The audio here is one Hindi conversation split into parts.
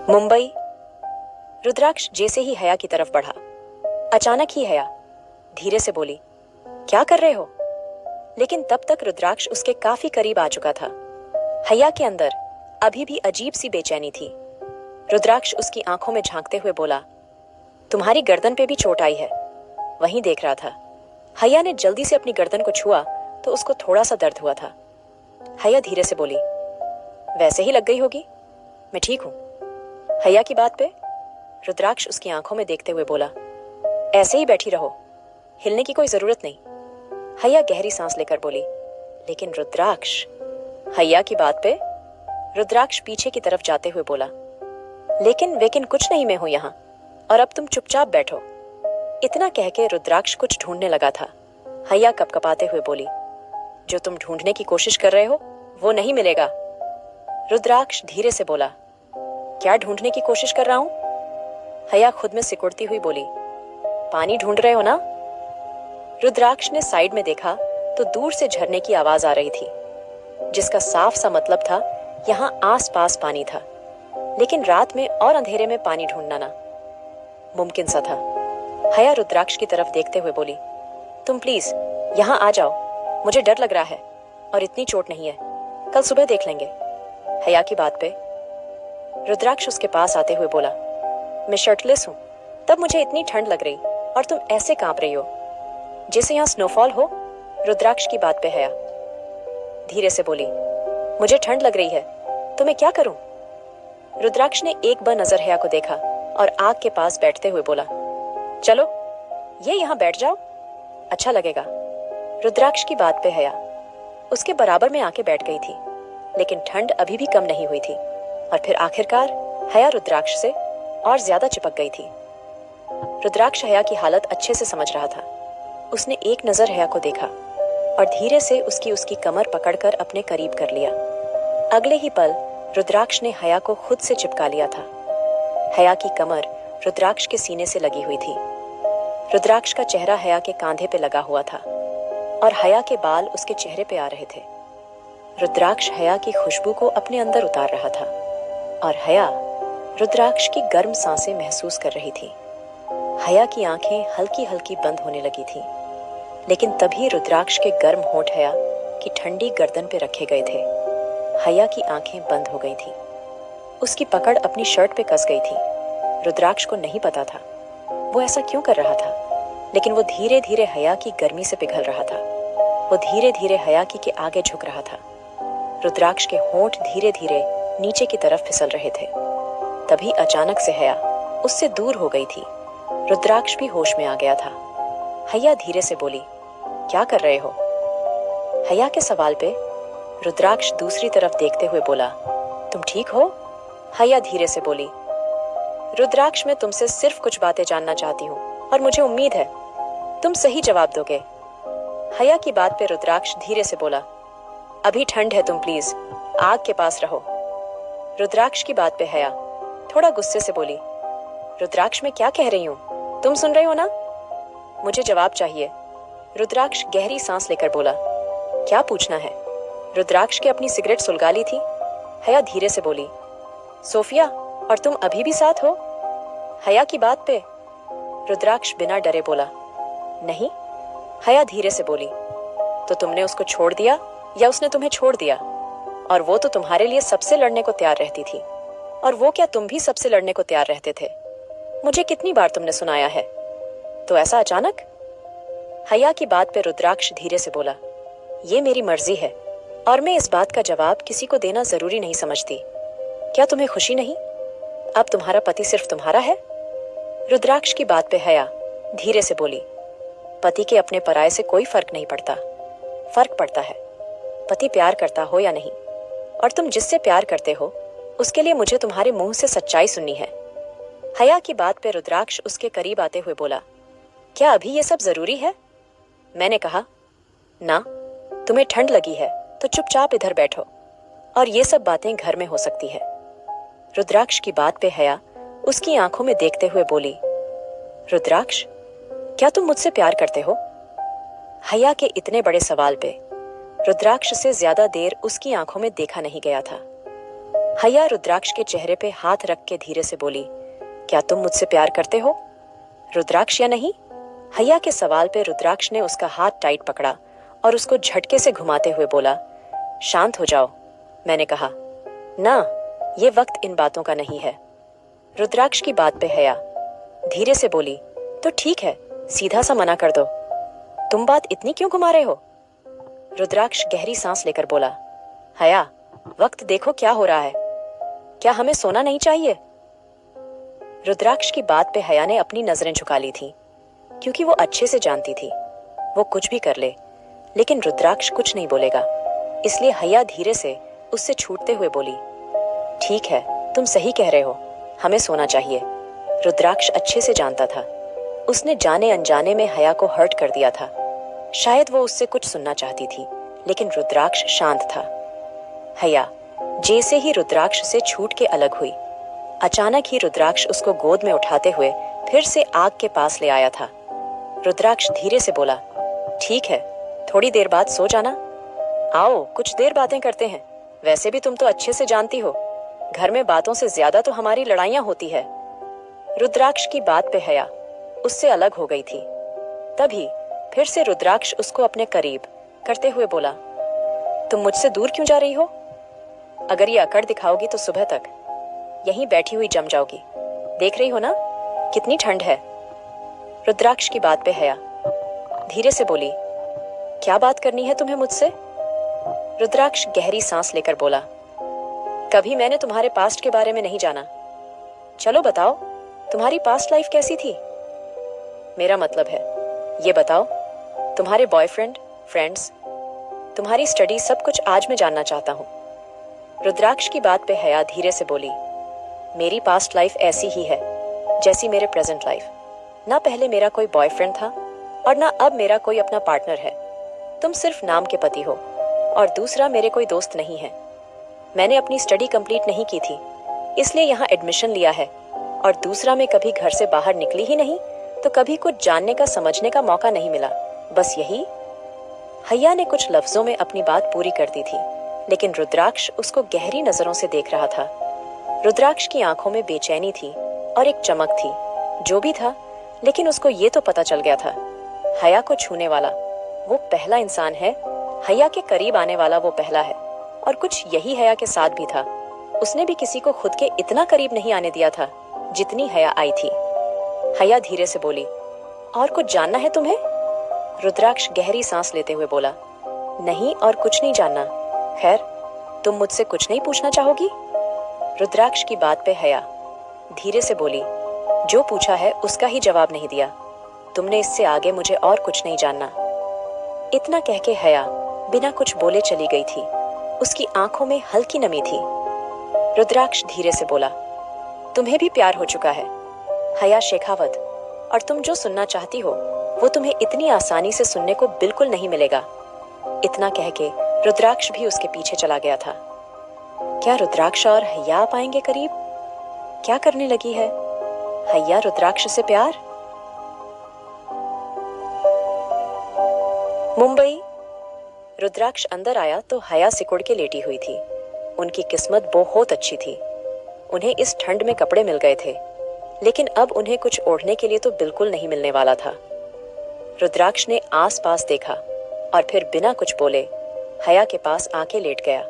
मुंबई। रुद्राक्ष जैसे ही हया की तरफ बढ़ा, अचानक ही हया धीरे से बोली, क्या कर रहे हो? लेकिन तब तक रुद्राक्ष उसके काफी करीब आ चुका था। हया के अंदर अभी भी अजीब सी बेचैनी थी। रुद्राक्ष उसकी आंखों में झांकते हुए बोला, तुम्हारी गर्दन पे भी चोट आई है, वहीं देख रहा था। हया ने जल्दी से अपनी गर्दन को छुआ तो उसको थोड़ा सा दर्द हुआ था। हया धीरे से बोली, वैसे ही लग गई होगी, मैं ठीक हूं। हया की बात पे रुद्राक्ष उसकी आंखों में देखते हुए बोला, ऐसे ही बैठी रहो, हिलने की कोई जरूरत नहीं। हया गहरी सांस लेकर बोली, लेकिन रुद्राक्ष। हया की बात पे रुद्राक्ष पीछे की तरफ जाते हुए बोला, लेकिन कुछ नहीं, मैं हूं यहां, और अब तुम चुपचाप बैठो। इतना कह के रुद्राक्ष कुछ ढूंढने लगा था। हया कपकपाते हुए बोली, जो तुम ढूंढने की कोशिश कर रहे हो वो नहीं मिलेगा। रुद्राक्ष धीरे से बोला, क्या ढूंढने की कोशिश कर रहा हूं? हया खुद में सिकुड़ती हुई बोली, पानी ढूंढ रहे हो ना? रुद्राक्ष ने साइड में देखा तो दूर से झरने की आवाज आ रही थी, जिसका साफ सा मतलब था यहाँ आस पास पानी था। लेकिन रात में और अंधेरे में पानी ढूंढना ना मुमकिन सा था। हया रुद्राक्ष की तरफ देखते हुए बोली, तुम प्लीज यहाँ आ जाओ, मुझे डर लग रहा है और इतनी चोट नहीं है, कल सुबह देख लेंगे। हया की बात पे रुद्राक्ष उसके पास आते हुए बोला, मैं शर्टलेस हूँ, तब मुझे इतनी ठंड लग रही और तुम ऐसे कांप रही हो जैसे यहाँ स्नोफॉल हो। रुद्राक्ष की बात पे हया धीरे से बोली, मुझे ठंड लग रही है तो मैं क्या करूं? रुद्राक्ष ने एक बार नजर हया को देखा और आग के पास बैठते हुए बोला, चलो ये यहाँ बैठ जाओ, अच्छा लगेगा। रुद्राक्ष की बात पे हया उसके बराबर में आके बैठ गई थी, लेकिन ठंड अभी भी कम नहीं हुई थी और फिर आखिरकार हया रुद्राक्ष से और ज्यादा चिपक गई थी। रुद्राक्ष हया की हालत अच्छे से समझ रहा था। उसने एक नजर हया को देखा और धीरे से उसकी कमर पकड़कर अपने करीब कर लिया। अगले ही पल रुद्राक्ष ने हया को खुद से चिपका लिया था। हया की कमर रुद्राक्ष के सीने से लगी हुई थी। रुद्राक्ष का चेहरा हया के कांधे पे लगा हुआ था और हया के बाल उसके चेहरे पे आ रहे थे। रुद्राक्ष हया की खुशबू को अपने अंदर उतार रहा था और हया रुद्राक्ष की गर्म सांसें महसूस कर रही थी। हया की आंखें हल्की हल्की बंद होने लगी थी, लेकिन तभी रुद्राक्ष के गर्म होंठ हया की ठंडी गर्दन पे रखे गए थे। हया की आंखें बंद हो गई थी। उसकी पकड़ अपनी शर्ट पे कस गई थी। रुद्राक्ष को नहीं पता था वो ऐसा क्यों कर रहा था, लेकिन वो धीरे धीरे हया की गर्मी से पिघल रहा था। वो धीरे धीरे हया के आगे झुक रहा था। रुद्राक्ष के होंठ धीरे धीरे नीचे की तरफ फिसल रहे थे। तभी अचानक से हया उससे दूर हो गई थी। रुद्राक्ष भी होश में आ गया था। हया धीरे से बोली, क्या कर रहे हो? हया के सवाल पे रुद्राक्ष दूसरी तरफ देखते हुए बोला, तुम ठीक हो? हया धीरे से बोली, रुद्राक्ष मैं तुमसे सिर्फ कुछ बातें जानना चाहती हूँ और मुझे उम्मीद है तुम सही जवाब दोगे। हया की बात पे रुद्राक्ष धीरे से बोला, अभी ठंड है, तुम प्लीज आग के पास रहो। रुद्राक्ष की बात पे हया थोड़ा गुस्से से बोली, रुद्राक्ष मैं क्या कह रही हूँ, तुम सुन रहे हो ना? मुझे जवाब चाहिए। रुद्राक्ष गहरी सांस लेकर बोला, क्या पूछना है? रुद्राक्ष के अपनी सिगरेट सुलगा ली थी। हया धीरे से बोली, सोफिया और तुम अभी भी साथ हो? हया की बात पे रुद्राक्ष बिना डरे बोला, नहीं। हया धीरे से बोली, तो तुमने उसको छोड़ दिया या उसने तुम्हें छोड़ दिया? और वो तो तुम्हारे लिए सबसे लड़ने को तैयार रहती थी, और वो क्या तुम भी सबसे लड़ने को तैयार रहते थे? मुझे कितनी बार तुमने सुनाया है, तो ऐसा अचानक? हया की बात पे रुद्राक्ष धीरे से बोला, ये मेरी मर्जी है और मैं इस बात का जवाब किसी को देना जरूरी नहीं समझती। क्या तुम्हें खुशी नहीं? अब तुम्हारा पति सिर्फ तुम्हारा है? रुद्राक्ष की बात पे हया धीरे से बोली, पति के अपने पराये से कोई फर्क नहीं पड़ता। फर्क पड़ता है पति प्यार करता हो या नहीं, और तुम जिससे प्यार करते हो उसके लिए मुझे तुम्हारे मुंह से सच्चाई सुननी है। हया की बात पे रुद्राक्ष उसके करीब आते हुए बोला, क्या अभी ये सब जरूरी है? मैंने कहा ना, तुम्हें ठंड लगी है तो चुपचाप इधर बैठो, और ये सब बातें घर में हो सकती है। रुद्राक्ष की बात पे हया उसकी आंखों में देखते हुए बोली, रुद्राक्ष क्या तुम मुझसे प्यार करते हो? हया के इतने बड़े सवाल पे रुद्राक्ष से ज्यादा देर उसकी आंखों में देखा नहीं गया था। हया रुद्राक्ष के चेहरे पे हाथ रख के धीरे से बोली, क्या तुम मुझसे प्यार करते हो? रुद्राक्ष या नहीं? हया के सवाल पे रुद्राक्ष ने उसका हाथ टाइट पकड़ा और उसको झटके से घुमाते हुए बोला, शांत हो जाओ, मैंने कहा। ना, ये वक्त इन बातों का नहीं है। रुद्राक्ष की बात पे हया धीरे से बोली, तो ठीक है, सीधा सा मना कर दो। तुम बात इतनी क्यों घुमा रहे हो? रुद्राक्ष गहरी सांस लेकर बोला, हया, वक्त देखो क्या हो रहा है। क्या हमें सोना नहीं चाहिए? रुद्राक्ष की बात पे हया ने अपनी नजरें झुका ली थी, क्योंकि वो अच्छे से जानती थी वो कुछ भी कर ले, लेकिन रुद्राक्ष कुछ नहीं बोलेगा। इसलिए हया धीरे से उससे छूटते हुए बोली, ठीक है, तुम सही कह रहे हो, हमें सोना चाहिए। रुद्राक्ष अच्छे से जानता था उसने जाने अनजाने में हया को हर्ट कर दिया था। शायद वो उससे कुछ सुनना चाहती थी, लेकिन रुद्राक्ष शांत था। हया जैसे ही रुद्राक्ष से छूट के अलग हुई, अचानक ही रुद्राक्ष उसको गोद में उठाते हुए फिर से आग के पास ले आया था। रुद्राक्ष धीरे से बोला, ठीक है, थोड़ी देर बाद सो जाना। आओ, कुछ देर बातें करते हैं। वैसे भी तुम तो अच्छे से जानती हो, घर में बातों से ज्यादा तो हमारी लड़ाइयां होती है। रुद्राक्ष की बात पे हया उससे अलग हो गई थी। तभी फिर से रुद्राक्ष उसको अपने करीब करते हुए बोला, तुम मुझसे दूर क्यों जा रही हो? अगर ये अकड़ दिखाओगी तो सुबह तक यहीं बैठी हुई जम जाओगी। देख रही हो ना कितनी ठंड है। रुद्राक्ष की बात पे हया धीरे से बोली, क्या बात करनी है तुम्हें मुझसे? रुद्राक्ष गहरी सांस लेकर बोला, कभी मैंने तुम्हारे पास्ट के बारे में नहीं जाना। चलो बताओ, तुम्हारी पास्ट लाइफ कैसी थी? मेरा मतलब है, ये बताओ, तुम्हारे बॉयफ्रेंड, फ्रेंड्स, तुम्हारी स्टडी, सब कुछ आज मैं जानना चाहता हूँ। रुद्राक्ष की बात पे हया धीरे से बोली, मेरी पास्ट लाइफ ऐसी ही है जैसी मेरे प्रेजेंट लाइफ। ना पहले मेरा कोई बॉयफ्रेंड था और ना अब मेरा कोई अपना पार्टनर है। तुम सिर्फ नाम के पति हो और दूसरा मेरे कोई दोस्त नहीं है। मैंने अपनी स्टडी कंप्लीट नहीं की थी, इसलिए यहाँ एडमिशन लिया है। और दूसरा, मैं कभी घर से बाहर निकली ही नहीं, तो कभी कुछ जानने का, समझने का मौका नहीं मिला। बस यही। हया ने कुछ लफ्जों में अपनी बात पूरी कर दी थी, लेकिन रुद्राक्ष उसको गहरी नजरों से देख रहा था। रुद्राक्ष की आंखों में बेचैनी थी और एक चमक थी। जो भी था, लेकिन उसको ये तो पता चल गया था, हया को छूने वाला वो पहला इंसान है, हया के करीब आने वाला वो पहला है। और कुछ यही हया के साथ भी था। उसने भी किसी को खुद के इतना करीब नहीं आने दिया था जितनी हया आई थी। हया धीरे से बोली, और कुछ जानना है तुम्हें? रुद्राक्ष गहरी सांस लेते हुए बोला, नहीं, और कुछ नहीं जानना। खैर, तुम मुझसे कुछ नहीं पूछना चाहोगी? रुद्राक्ष की बात पे हया धीरे से बोली, जो पूछा है उसका ही जवाब नहीं दिया। तुमने इससे आगे मुझे और कुछ नहीं जानना। इतना कह के हया बिना कुछ बोले चली गई थी। उसकी आंखों में हल्की नमी थी। रुद्राक्ष धीरे से बोला, तुम्हें भी प्यार हो चुका है हया शेखावत, और तुम जो सुनना चाहती हो वो तुम्हें इतनी आसानी से सुनने को बिल्कुल नहीं मिलेगा। इतना कह के रुद्राक्ष भी उसके पीछे चला गया था। क्या रुद्राक्ष और हया आ पाएंगे करीब? क्या करने लगी है हया रुद्राक्ष से प्यार? मुंबई। रुद्राक्ष अंदर आया तो हया सिकुड़ के लेटी हुई थी। उनकी किस्मत बहुत अच्छी थी। उन्हें इस ठंड में कपड़े मिल गए थे, लेकिन अब उन्हें कुछ ओढ़ने के लिए तो बिल्कुल नहीं मिलने वाला था। रुद्राक्ष ने आस-पास देखा और फिर बिना कुछ बोले हया के पास आके लेट गया।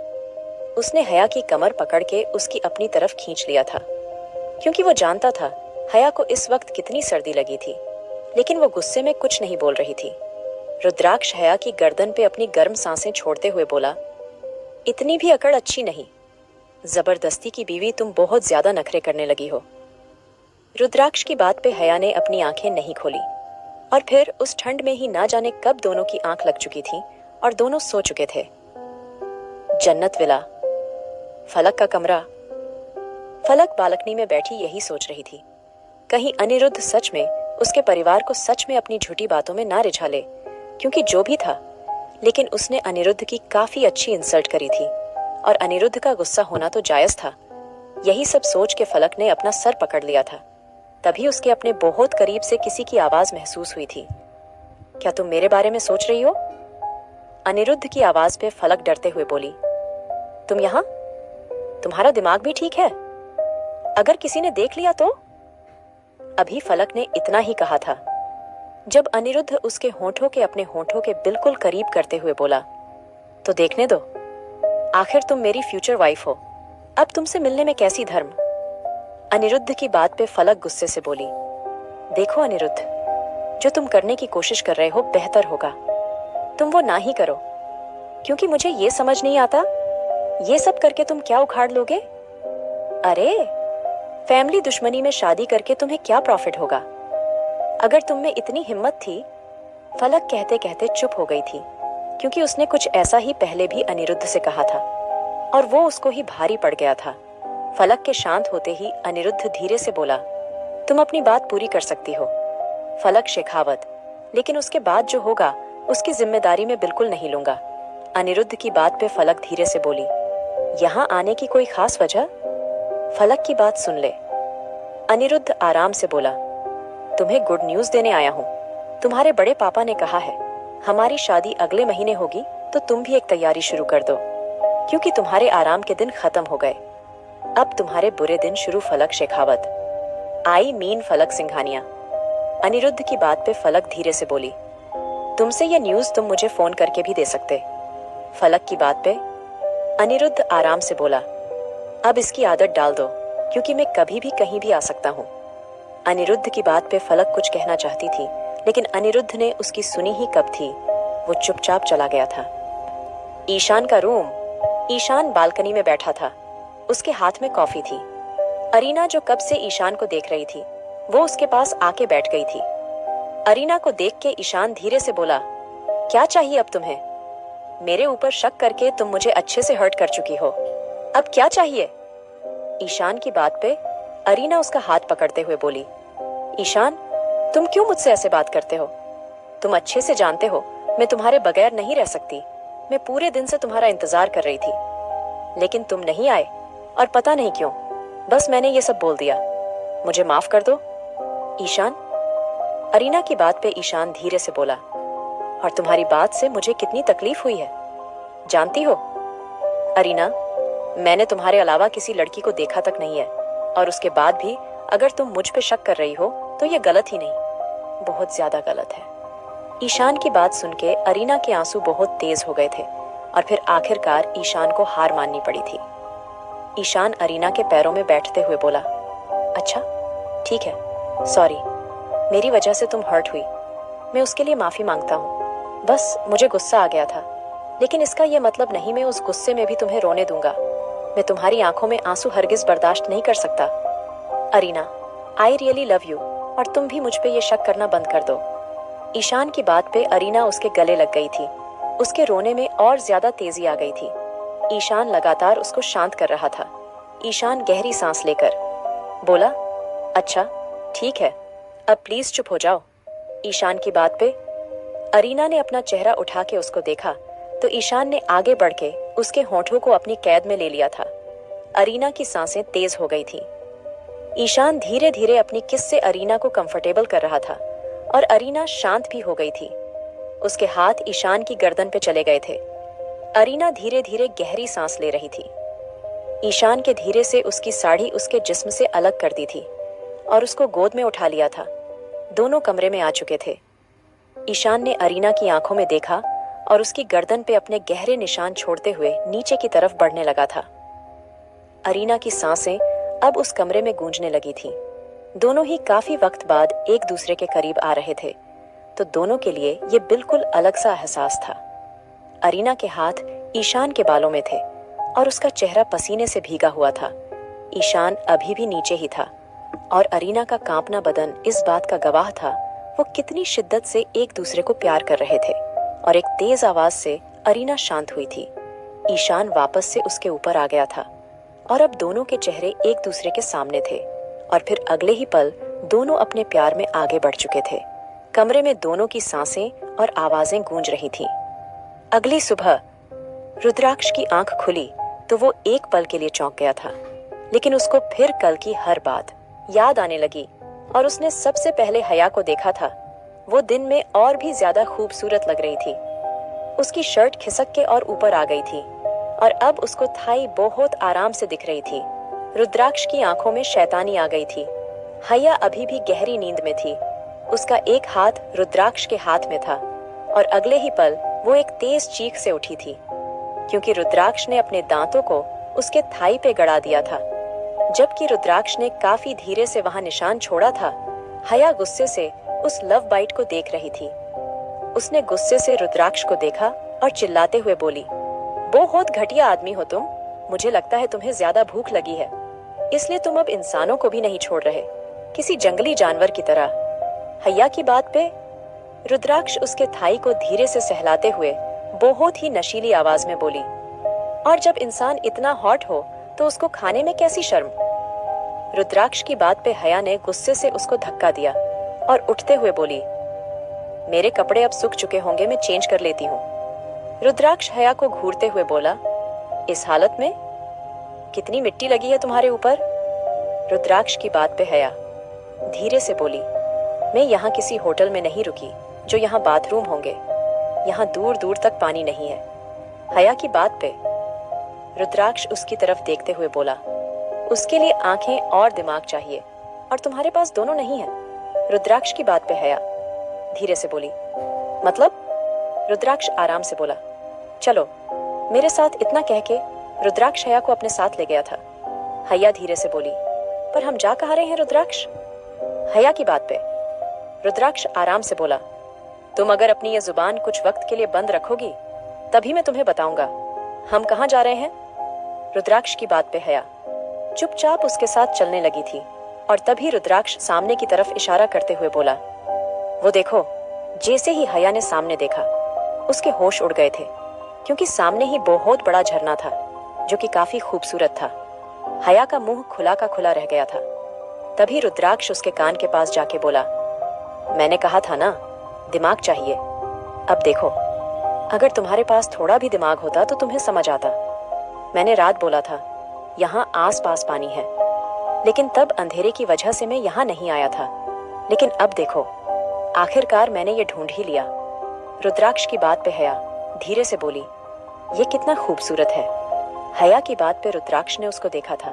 उसने हया की कमर पकड़ के उसकी अपनी तरफ खींच लिया था, क्योंकि वो जानता था हया को इस वक्त कितनी सर्दी लगी थी, लेकिन वो गुस्से में कुछ नहीं बोल रही थी। रुद्राक्ष हया की गर्दन पे अपनी गर्म सांसें छोड़ते हुए बोला, इतनी भी अकड़ अच्छी नहीं। जबरदस्ती की बीवी, तुम बहुत ज्यादा नखरे करने लगी हो। रुद्राक्ष की बात पे हया ने अपनी आंखें नहीं खोली और फिर उस ठंड में ही ना जाने कब दोनों की आंख लग चुकी थी और दोनों सो चुके थे। जन्नत विला, फलक का कमरा। फलक बालकनी में बैठी यही सोच रही थी, कहीं अनिरुद्ध सच में उसके परिवार को सच में अपनी झूठी बातों में ना रिझा ले, क्योंकि जो भी था, लेकिन उसने अनिरुद्ध की काफी अच्छी इंसल्ट करी थी और अनिरुद्ध का गुस्सा होना तो जायज था। यही सब सोच के फलक ने अपना सर पकड़ लिया था। तभी उसके अपने बहुत करीब से किसी की आवाज महसूस हुई थी। क्या तुम मेरे बारे में सोच रही हो? अनिरुद्ध की आवाज पे फलक डरते हुए बोली, तुम यहाँ? तुम्हारा दिमाग भी ठीक है? अगर किसी ने देख लिया तो? अभी फलक ने इतना ही कहा था जब अनिरुद्ध उसके होठों के अपने होठों के बिल्कुल करीब करते हुए बोला, तो देखने दो, आखिर तुम मेरी फ्यूचर वाइफ हो, अब तुमसे मिलने में कैसी धर्म। अनिरुद्ध की बात पे फलक गुस्से से बोली, देखो अनिरुद्ध, जो तुम करने की कोशिश कर रहे हो बेहतर होगा तुम वो ना ही करो, क्योंकि मुझे ये समझ नहीं आता ये सब करके तुम क्या उखाड़ लोगे। अरे फैमिली दुश्मनी में शादी करके तुम्हें क्या प्रॉफिट होगा? अगर तुम में इतनी हिम्मत थी। फलक कहते कहते चुप हो गई थी, क्योंकि उसने कुछ ऐसा ही पहले भी अनिरुद्ध से कहा था और वो उसको ही भारी पड़ गया था। फलक के शांत होते ही अनिरुद्ध धीरे से बोला, तुम अपनी बात पूरी कर सकती हो फलक शेखावत, लेकिन उसके बाद जो होगा उसकी जिम्मेदारी मैं बिल्कुल नहीं लूंगा। अनिरुद्ध की बात पे फलक धीरे से बोली, यहाँ आने की कोई खास वजह? फलक की बात सुन ले। अनिरुद्ध आराम से बोला, तुम्हें गुड न्यूज देने आया हूँ। तुम्हारे बड़े पापा ने कहा है हमारी शादी अगले महीने होगी, तो तुम भी एक तैयारी शुरू कर दो, क्योंकि तुम्हारे आराम के दिन खत्म हो गए। अब तुम्हारे बुरे दिन शुरू। फलक शेखावत, आई मीन फलक सिंघानिया। अनिरुद्ध की बात पे फलक धीरे से बोली, तुमसे ये न्यूज तुम मुझे फोन करके भी दे सकते। फलक की बात पे अनिरुद्ध आराम से बोला, अब इसकी आदत डाल दो, क्योंकि मैं कभी भी कहीं भी आ सकता हूँ। अनिरुद्ध की बात पे फलक कुछ कहना चाहती थी, लेकिन अनिरुद्ध ने उसकी सुनी ही कब थी। वो चुपचाप चला गया था। ईशान का रूम। ईशान बालकनी में बैठा था, उसके हाथ में कॉफी थी। अरीना जो कब से ईशान को देख रही थी, वो उसके पास आके बैठ गई थी। अरीना को देख के ईशान धीरे से बोला, क्या चाहिए अब तुम्हें? मेरे ऊपर शक करके तुम मुझे अच्छे से हर्ट कर चुकी हो, अब क्या चाहिए? ईशान की बात पे अरीना उसका हाथ पकड़ते हुए बोली, ईशान, तुम क्यों मुझसे ऐसे बात करते हो? तुम अच्छे से जानते हो मैं तुम्हारे बगैर नहीं रह सकती। मैं पूरे दिन से तुम्हारा इंतजार कर रही थी, लेकिन तुम नहीं आए, और पता नहीं क्यों, बस मैंने ये सब बोल दिया। मुझे माफ कर दो ईशान। अरीना की बात पे ईशान धीरे से बोला, और तुम्हारी बात से मुझे कितनी तकलीफ हुई है, जानती हो? अरीना, मैंने तुम्हारे अलावा किसी लड़की को देखा तक नहीं है, और उसके बाद भी अगर तुम मुझ पे शक कर रही हो तो ये गलत ही नहीं, बहुत ज्यादा गलत है। ईशान की बात सुन के अरीना के आंसू बहुत तेज हो गए थे, और फिर आखिरकार ईशान को हार माननी पड़ी थी। ईशान अरीना के पैरों में बैठते हुए बोला, अच्छा ठीक है, सॉरी, मेरी वजह से तुम हर्ट हुई, मैं उसके लिए माफी मांगता हूँ। बस मुझे गुस्सा आ गया था, लेकिन इसका यह मतलब नहीं मैं उस गुस्से में भी तुम्हें रोने दूंगा। मैं तुम्हारी आंखों में आंसू हरगिज बर्दाश्त नहीं कर सकता। Arina, I really love you, और तुम भी मुझ पे ये शक करना बंद कर दो। ईशान की बात पे अरीना उसके गले लग गई थी। उसके रोने में और ज्यादा तेजी आ गई थी। ईशान लगातार उसको शांत कर रहा था। ईशान गहरी सांस लेकर बोला, अच्छा ठीक है, अब प्लीज चुप हो जाओ। ईशान की बात पे अरीना ने अपना चेहरा उठा के उसको देखा, तो ईशान ने आगे बढ़ के उसके होठों को अपनी कैद में ले लिया था। अरीना की सांसें तेज हो गई थी। ईशान धीरे धीरे अपनी किस से अरीना को कंफर्टेबल कर रहा था, और अरीना शांत भी हो गई थी। उसके हाथ ईशान की गर्दन पे चले गए थे। अरीना धीरे धीरे गहरी सांस ले रही थी। ईशान के धीरे से उसकी साड़ी उसके जिस्म से अलग कर दी थी और उसको गोद में उठा लिया था। दोनों कमरे में आ चुके थे। ईशान ने अरीना की आंखों में देखा और उसकी गर्दन पे अपने गहरे निशान छोड़ते हुए नीचे की तरफ बढ़ने लगा था। अरीना की सांसें अब उस कमरे में गूंजने लगी थी। दोनों ही काफी वक्त बाद एक दूसरे के करीब आ रहे थे, तो दोनों के लिए ये बिल्कुल अलग सा एहसास था। अरीना के हाथ ईशान के बालों में थे और उसका चेहरा पसीने से भीगा हुआ था। ईशान अभी भी नीचे ही था और अरीना का कांपना बदन इस बात का गवाह था वो कितनी शिद्दत से एक दूसरे को प्यार कर रहे थे। और एक तेज आवाज से अरीना शांत हुई थी। ईशान वापस से उसके ऊपर आ गया था और अब दोनों के चेहरे एक दूसरे के सामने थे, और फिर अगले ही पल दोनों अपने प्यार में आगे बढ़ चुके थे। कमरे में दोनों की सांसें और आवाजें गूंज रही थीं। अगली सुबह रुद्राक्ष की आंख खुली तो वो एक पल के लिए चौंक गया था, लेकिन उसको फिर कल की हर बात याद आने लगी और उसने सबसे पहले हया को देखा था। वो दिन में और भी ज्यादा खूबसूरत लग रही थी। उसकी शर्ट खिसक के और ऊपर आ गई थी और अब उसको थाई बहुत आराम से दिख रही थी। रुद्राक्ष की आंखों में शैतानी आ गई थी। हैया अभी भी गहरी नींद में थी। उसका एक हाथ रुद्राक्ष के हाथ में था और अगले ही पल वो एक तेज चीख से उठी थी, क्योंकि रुद्राक्ष ने अपने दांतों को उसके थाई पे गड़ा दिया था। जबकि रुद्राक्ष ने काफी धीरे से वहां निशान छोड़ा था, हैया गुस्से से उस लव बाइट को देख रही थी। उसने गुस्से से रुद्राक्ष को देखा और चिल्लाते हुए बोली, बहुत घटिया आदमी हो तुम। मुझे लगता है तुम्हें ज्यादा भूख लगी है, इसलिए तुम अब इंसानों को भी नहीं छोड़ रहे, किसी जंगली जानवर की तरह। हैया की बात पे रुद्राक्ष उसके थाई को धीरे से सहलाते हुए बहुत ही नशीली आवाज में बोली, और जब इंसान इतना हॉट हो तो उसको खाने में कैसी शर्म। रुद्राक्ष की बात पे हैया ने गुस्से से उसको धक्का दिया और उठते हुए बोली, मेरे कपड़े अब सूख चुके होंगे, मैं चेंज कर लेती हूँ। रुद्राक्ष हैया को घूरते हुए बोला, इस हालत में? कितनी मिट्टी लगी है तुम्हारे ऊपर? रुद्राक्ष की बात पे हैया धीरे से बोली, मैं यहाँ किसी होटल में नहीं रुकी जो यहाँ बाथरूम होंगे, यहाँ दूर दूर तक पानी नहीं है। हैया की बात पे रुद्राक्ष उसकी तरफ देखते हुए बोला, उसके लिए आंखें और दिमाग चाहिए और तुम्हारे पास दोनों नहीं है। रुद्राक्ष की बात पे हैया धीरे से बोली, मतलब? रुद्राक्ष आराम से बोला, चलो मेरे साथ। इतना कह के रुद्राक्ष हैया को अपने साथ ले गया था। हैया धीरे से बोली, पर हम जा कहाँ रहे हैं रुद्राक्ष? हैया की बात पे रुद्राक्ष आराम से बोला, तुम अगर अपनी ये जुबान कुछ वक्त के लिए बंद रखोगी तभी मैं तुम्हें बताऊंगा हम कहाँ जा रहे हैं। रुद्राक्ष की बात पे हैया चुपचाप उसके साथ चलने लगी थी और तभी रुद्राक्ष सामने की तरफ इशारा करते हुए बोला, वो देखो। जैसे ही हैया ने सामने देखा, उसके होश उड़ गए थे, क्योंकि सामने ही बहुत बड़ा झरना था जो कि काफी खूबसूरत था। हैया का मुंह खुला का खुला रह गया था। तभी रुद्राक्ष उसके कान के पास जाके बोला, मैंने कहा था ना, दिमाग चाहिए। अब देखो, अगर तुम्हारे पास थोड़ा भी दिमाग होता तो तुम्हें समझ आता। मैंने रात बोला था यहाँ आस पास पानी है, लेकिन तब अंधेरे की वजह से मैं यहाँ नहीं आया था। लेकिन अब देखो, आखिरकार मैंने ये ढूंढ ही लिया। रुद्राक्ष की बात पे हैया धीरे से बोली, ये कितना खूबसूरत है। हैया की बात पे रुद्राक्ष ने उसको देखा था।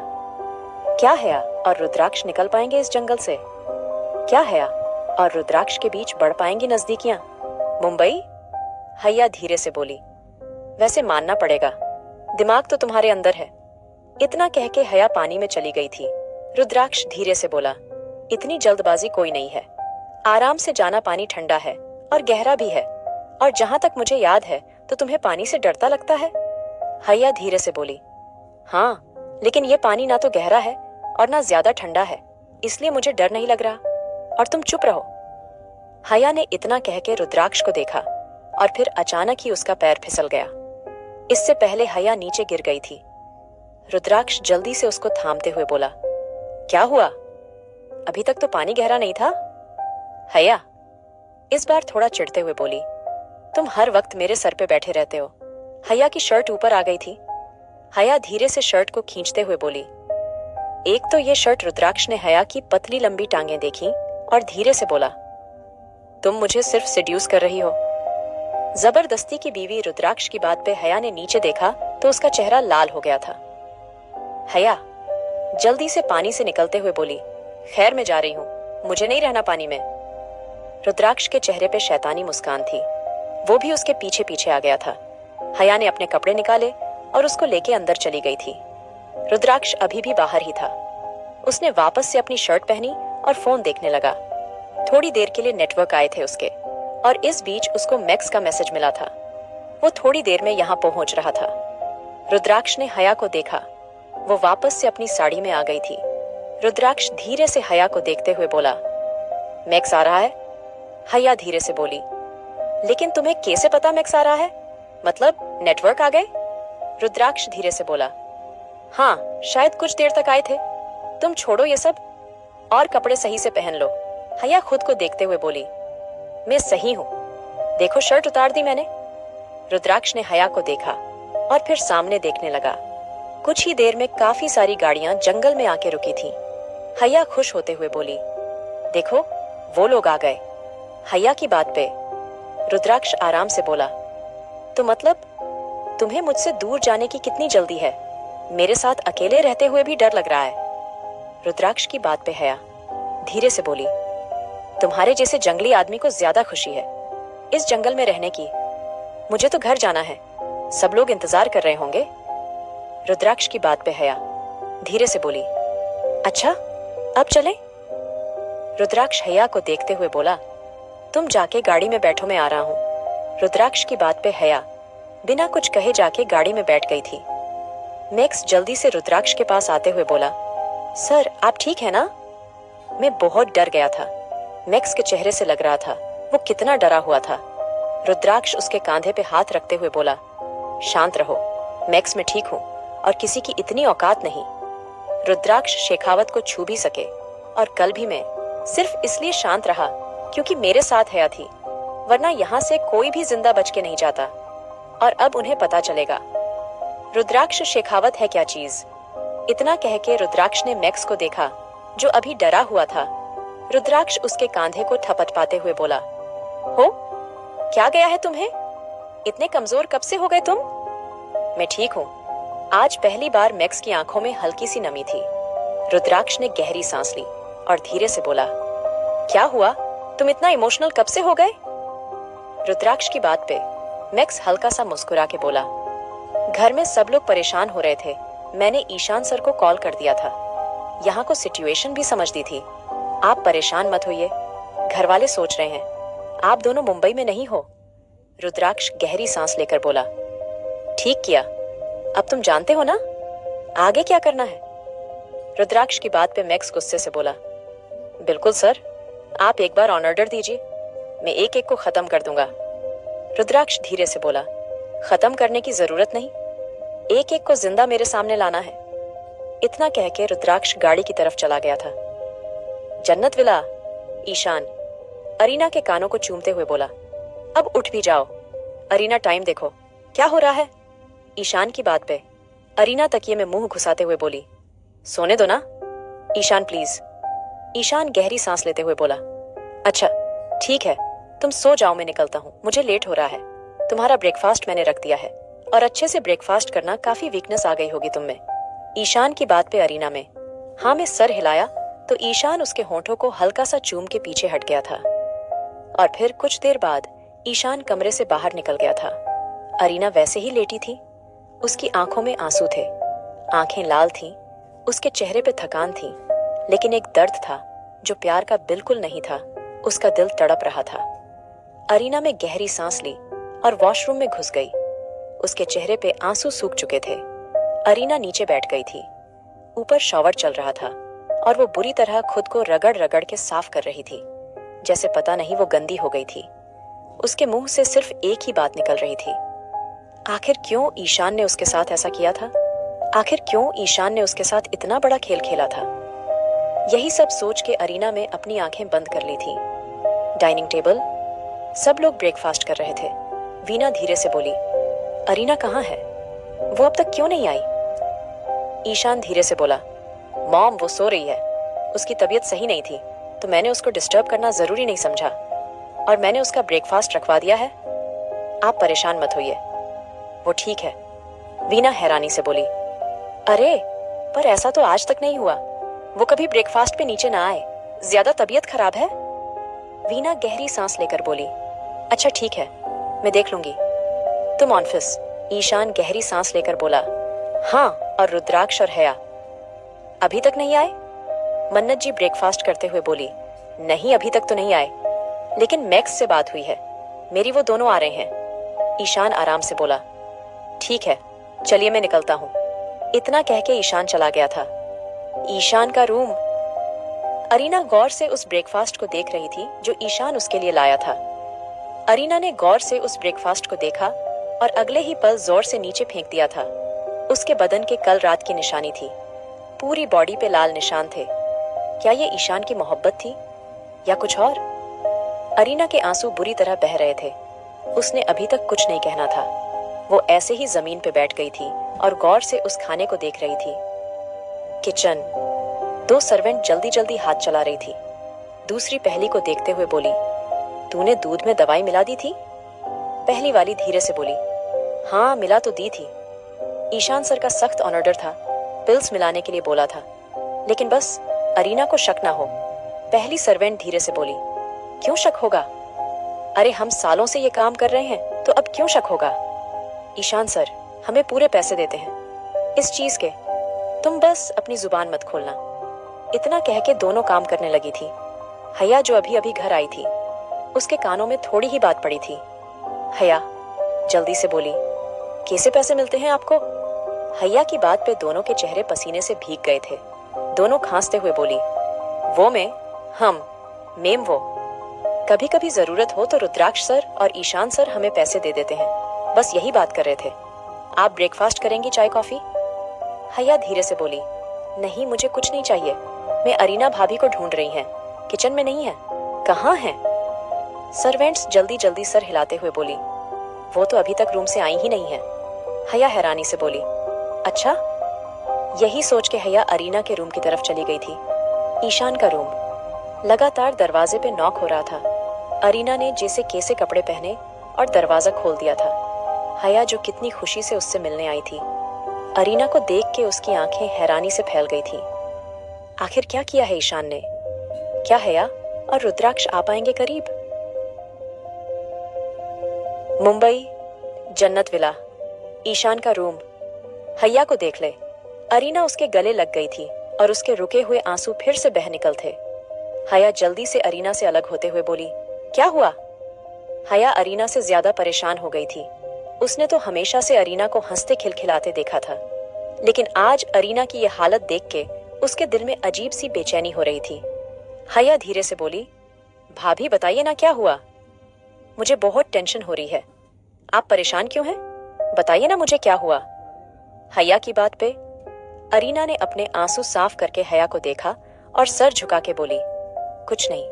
क्या हैया और रुद्राक्ष निकल पाएंगे इस जंगल से? क्या हैया और रुद्राक्ष के बीच बढ़ पाएंगी नजदीकियां? मुंबई? हैया धीरे से बोली, वैसे मानना पड़ेगा, दिमाग तो तुम्हारे अंदर है। इतना कह के हैया पानी में चली गई थी। रुद्राक्ष धीरे से बोला, इतनी जल्दबाजी कोई नहीं है, आराम से जाना। पानी ठंडा है और गहरा भी है, और जहां तक मुझे याद है तो तुम्हें पानी से डरता लगता है। हैया धीरे से बोली, हाँ, लेकिन ये पानी ना तो गहरा है और ना ज्यादा ठंडा है, इसलिए मुझे डर नहीं लग रहा। और तुम चुप रहो। हैया ने इतना कह के रुद्राक्ष को देखा और फिर अचानक ही उसका पैर फिसल गया। इससे पहले हैया नीचे गिर गई थी। रुद्राक्ष जल्दी से उसको थामते हुए बोला, क्या हुआ? अभी तक तो पानी गहरा नहीं था। हैया इस बार थोड़ा चिढ़ते हुए बोली, तुम हर वक्त मेरे सर पे बैठे रहते हो। हैया की शर्ट ऊपर आ गई थी। हैया धीरे से शर्ट को खींचते हुए बोली। एक तो ये शर्ट रुद्राक्ष ने हैया की पतली लंबी टांगें देखी और धीरे से बोला, तुम मुझे सिर्फ सेड्यूस कर रही हो। जबरदस्ती की बीवी रुद्राक्ष की बात पे हैया ने नीचे देखा तो उसका चेहरा लाल हो गया था। हैया जल्दी से पानी से निकलते हुए बोली, खैर मैं जा रही हूँ, मुझे नहीं रहना पानी में। रुद्राक्ष के चेहरे पे शैतानी मुस्कान थी, वो भी उसके पीछे पीछे आ गया था। हैया ने अपने कपड़े निकाले और उसको लेके अंदर चली गई थी। रुद्राक्ष अभी भी बाहर ही था। उसने वापस से अपनी शर्ट पहनी और फोन देखने लगा। थोड़ी देर के लिए नेटवर्क आए थे उसके, और इस बीच उसको मैक्स का मैसेज मिला था। वो थोड़ी देर में यहाँ पहुंच रहा था। रुद्राक्ष ने हैया को देखा, वो वापस से अपनी साड़ी में आ गई थी। रुद्राक्ष धीरे से हैया को देखते हुए बोला, मैक्स आ रहा है? हैया धीरे से बोली, लेकिन तुम्हें कैसे पता मैक्स आ रहा है? मतलब नेटवर्क आ गए? रुद्राक्ष धीरे से बोला, हाँ, शायद कुछ देर तक आए थे। तुम छोड़ो ये सब और कपड़े सही से पहन लो। हैया खुद को देखते हुए बोली, मैं सही हूँ, देखो शर्ट उतार दी मैंने। रुद्राक्ष ने हैया को देखा और फिर सामने देखने लगा। कुछ ही देर में काफी सारी गाड़ियां जंगल में आके रुकी थीं। हैया खुश होते हुए बोली, देखो वो लोग आ गए। हैया की बात पे रुद्राक्ष आराम से बोला, तो मतलब? तुम्हें मुझसे दूर जाने की कितनी जल्दी है? मेरे साथ अकेले रहते हुए भी डर लग रहा है। रुद्राक्ष की बात पे हया धीरे से बोली, तुम्हारे जैसे जंगली आदमी को ज्यादा खुशी है इस जंगल में रहने की। मुझे तो घर जाना है, सब लोग इंतजार कर रहे होंगे। रुद्राक्ष की बात पे हया धीरे से बोली, अच्छा अब चलें? रुद्राक्ष हया को देखते हुए बोला, तुम जाके गाड़ी में बैठो, मैं आ रहा हूं। रुद्राक्ष की बात पे हया बिना कुछ कहे जाके गाड़ी में बैठ गई थी। मैक्स जल्दी से रुद्राक्ष के पास आते हुए बोला, सर आप ठीक है ना? मैं बहुत डर गया था। मैक्स के चेहरे से लग रहा था वो कितना डरा हुआ था। रुद्राक्ष उसके कांधे पे हाथ रखते हुए बोला, शांत रहो मैक्स, मैं ठीक हूं और किसी की इतनी औकात नहीं। रुद्राक्ष शेखावत को छू भी सके, और कल भी मैं सिर्फ इसलिए शांत रहा क्योंकि मेरे साथ हया थी, वरना यहां से कोई भी जिंदा बच के नहीं जाता। और अब उन्हें पता चलेगा रुद्राक्ष शेखावत है क्या चीज। इतना कह के रुद्राक्ष ने मैक्स को देखा जो अभी डरा हुआ था। रुद्राक्ष उसके कांधे को थपथपाते हुए बोला, हो क्या गया है तुम्हें? इतने कमजोर कब से हो गए तुम? मैं ठीक हूं। आज पहली बार मैक्स की आंखों में हल्की सी नमी थी। रुद्राक्ष ने गहरी सांस ली और धीरे से बोला, क्या हुआ? तुम इतना इमोशनल कब से हो गए? रुद्राक्ष की बात पे मैक्स हल्का सा मुस्कुरा के बोला, घर में सब लोग परेशान हो रहे थे, मैंने ईशान सर को कॉल कर दिया था। यहाँ को सिचुएशन भी समझ दी थी। आप परेशान मत होइए, घर वाले सोच रहे हैं आप दोनों मुंबई में नहीं हो। रुद्राक्ष गहरी सांस लेकर बोला, ठीक किया, अब तुम जानते हो ना आगे क्या करना है। रुद्राक्ष की बात पे मैक्स गुस्से से बोला, बिल्कुल सर, आप एक बार ऑर्डर दीजिए, मैं एक एक को खत्म कर दूंगा। रुद्राक्ष धीरे से बोला, खत्म करने की जरूरत नहीं, एक एक को जिंदा मेरे सामने लाना है। इतना कह के रुद्राक्ष गाड़ी की तरफ चला गया था। जन्नत विला, ईशान अरीना के कानों को चूमते हुए बोला, अब उठ भी जाओ। अरीना टाइम देखो, क्या हो रहा है? ईशान की बात पे अरीना तकिए में मुंह घुसाते हुए बोली, सोने दो ना ईशान प्लीज। ईशान गहरी सांस लेते हुए बोला, अच्छा ठीक है, तुम सो जाओ, मैं निकलता हूँ, मुझे लेट हो रहा है। तुम्हारा ब्रेकफास्ट मैंने रख दिया है, और अच्छे से ब्रेकफास्ट करना, काफी वीकनेस आ गई होगी तुम में। ईशान की बात पे अरीना में हाँ में सर हिलाया तो ईशान उसके होंठों को हल्का सा चूम के पीछे हट गया था। और फिर कुछ देर बाद ईशान कमरे से बाहर निकल गया था। अरीना वैसे ही लेटी थी, उसकी आंखों में आंसू थे, आंखें लाल थीं, उसके चेहरे पे थकान थी, लेकिन एक दर्द था जो प्यार का बिल्कुल नहीं था। उसका दिल तड़प रहा था। अरीना में गहरी सांस ली और वॉशरूम में घुस गई। उसके चेहरे पे आंसू सूख चुके थे। अरीना नीचे बैठ गई थी। ऊपर शॉवर चल रहा था और वो बुरी तरह खुद को रगड़ रगड़ के साफ कर रही थी, जैसे पता नहीं वो गंदी हो गई थी। उसके मुंह से सिर्फ एक ही बात निकल रही थी, आखिर क्यों ईशान ने उसके साथ ऐसा किया था? आखिर क्यों ईशान ने उसके साथ इतना बड़ा खेल खेला था? यही सब सोच के अरीना में अपनी आंखें बंद कर ली थी। डाइनिंग टेबल, सब लोग ब्रेकफास्ट कर रहे थे। वीना धीरे से बोली, अरीना कहाँ है? वो अब तक क्यों नहीं आई? ईशान धीरे से बोला, मॉम वो सो रही है, उसकी तबीयत सही नहीं थी तो मैंने उसको डिस्टर्ब करना जरूरी नहीं समझा और मैंने उसका ब्रेकफास्ट रखवा दिया है। आप परेशान मत होइए, वो ठीक है। वीना हैरानी से बोली, अरे पर ऐसा तो आज तक नहीं हुआ, वो कभी ब्रेकफास्ट पे नीचे ना आए, ज्यादा तबीयत खराब है? वीना गहरी सांस लेकर बोली, अच्छा ठीक है, मैं देख लूंगी, तुम ऑफिस। ईशान गहरी सांस लेकर बोला, हाँ, और रुद्राक्ष और हया अभी तक नहीं आए? मन्नत जी ब्रेकफास्ट करते हुए बोली, नहीं अभी तक तो नहीं आए, लेकिन मैक्स से बात हुई है, मेरी वो दोनों आ रहे हैं। ईशान आराम से बोला, ठीक है, चलिए मैं निकलता हूँ। इतना कह के ईशान चला गया था। ईशान का रूम। अरीना गौर से उस ब्रेकफास्ट को देख रही थी जो ईशान उसके लिए लाया था। अरीना ने गौर से उस ब्रेकफास्ट को देखा और अगले ही पल जोर से नीचे फेंक दिया था। उसके बदन के कल रात की निशानी थी, पूरी बॉडी पे लाल निशान थे। क्या ये ईशान की मोहब्बत थी या कुछ और? अरीना के आंसू बुरी तरह बह रहे थे। उसने अभी तक कुछ नहीं कहना था। वो ऐसे ही जमीन पे बैठ गई थी और गौर से उस खाने को देख रही थी। किचन। दो सर्वेंट जल्दी जल्दी हाथ चला रही थी। दूसरी पहली को देखते हुए बोली, तूने दूध में दवाई मिला दी थी? पहली वाली धीरे से बोली, हाँ, मिला तो दी थी। ईशान सर का सख्त ऑर्डर था, पिल्स मिलाने के लिए बोला था, लेकिन बस अरीना को शक ना हो। पहली सर्वेंट धीरे से बोली, क्यों शक होगा? अरे हम सालों से ये काम कर रहे हैं, तो अब क्यों शक होगा? ईशान सर हमें पूरे पैसे देते हैं इस चीज के, तुम बस अपनी जुबान मत खोलना। इतना कह के दोनों काम करने लगी थी। हया जो अभी अभी घर आई थी, उसके कानों में थोड़ी ही बात पड़ी थी। हया जल्दी से बोली, कैसे पैसे मिलते हैं आपको? हया की बात पे दोनों के चेहरे पसीने से भीग गए थे। दोनों खांसते हुए बोली, वो मैं, हम, मेम वो। कभी कभी जरूरत हो तो रुद्राक्ष सर और ईशान सर हमें पैसे दे देते हैं, बस यही बात कर रहे थे। आप ब्रेकफास्ट करेंगी, चाय कॉफी? हया धीरे से बोली, नहीं मुझे कुछ नहीं चाहिए, मैं अरीना भाभी को ढूंढ रही हैं, किचन में नहीं है। कहाँ है? सर्वेंट्स जल्दी जल्दी सर हिलाते हुए बोली, वो तो अभी तक रूम से आई ही नहीं है। हया हैरानी से बोली, अच्छा? यही सोच के हया अरीना के रूम की तरफ चली गई थी। ईशान का रूम। लगातार दरवाजे पे नॉक हो रहा था। अरीना ने जैसे कैसे कपड़े पहने और दरवाजा खोल दिया था। हया जो कितनी खुशी से उससे मिलने आई थी, अरीना को देख के उसकी आंखें हैरानी से फैल गई थी। आखिर क्या किया है ईशान ने? क्या हया और रुद्राक्ष आ पाएंगे करीब? मुंबई, जन्नत विला, ईशान का रूम। हया को देख ले। अरीना उसके गले लग गई थी और उसके रुके हुए आंसू फिर से बह निकल थे। हया जल्दी से अरीना से अलग होते हुए बोली, क्या हुआ? हया अरीना से ज्यादा परेशान हो गई थी। उसने तो हमेशा से अरीना को हंसते खिलखिलाते देखा था, लेकिन आज अरीना की यह हालत देख के उसके दिल में अजीब सी बेचैनी हो रही थी। हया धीरे से बोली, भाभी बताइए ना क्या हुआ? मुझे बहुत टेंशन हो रही है। आप परेशान क्यों हैं? बताइए ना मुझे क्या हुआ? हया की बात पे अरीना ने अपने आंसू साफ करके हया को देखा और सर झुका के बोली, कुछ नहीं,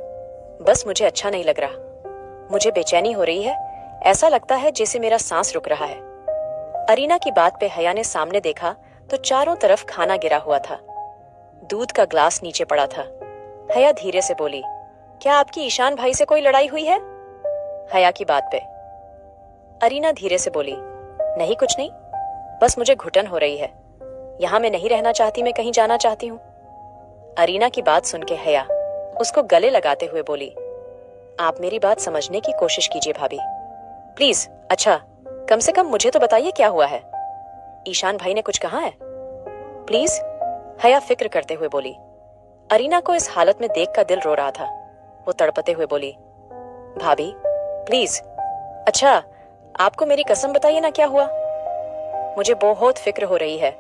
बस मुझे अच्छा नहीं लग रहा। मुझे बेचैनी हो रही है, ऐसा लगता है जैसे मेरा सांस रुक रहा है। अरीना की बात पे हया ने सामने देखा तो चारों तरफ खाना गिरा हुआ था। दूध का ग्लास नीचे पड़ा था। हया धीरे से बोली, क्या आपकी ईशान भाई से कोई लड़ाई हुई है? हया की बात पे अरीना धीरे से बोली, नहीं कुछ नहीं, बस मुझे घुटन हो रही है। यहां मैं नहीं रहना चाहती, मैं कहीं जाना चाहती हूँ। अरीना की बात सुन के हया उसको गले लगाते हुए बोली, आप मेरी बात समझने की कोशिश कीजिए भाभी, प्लीज। अच्छा, कम से कम मुझे तो बताइए क्या हुआ है? ईशान भाई ने कुछ कहा है? प्लीज, हया फिक्र करते हुए बोली। अरीना को इस हालत में देख कर दिल रो रहा था। वो तड़पते हुए बोली, भाभी प्लीज। अच्छा, आपको मेरी कसम बताइए ना क्या हुआ? मुझे बहुत फिक्र हो रही है।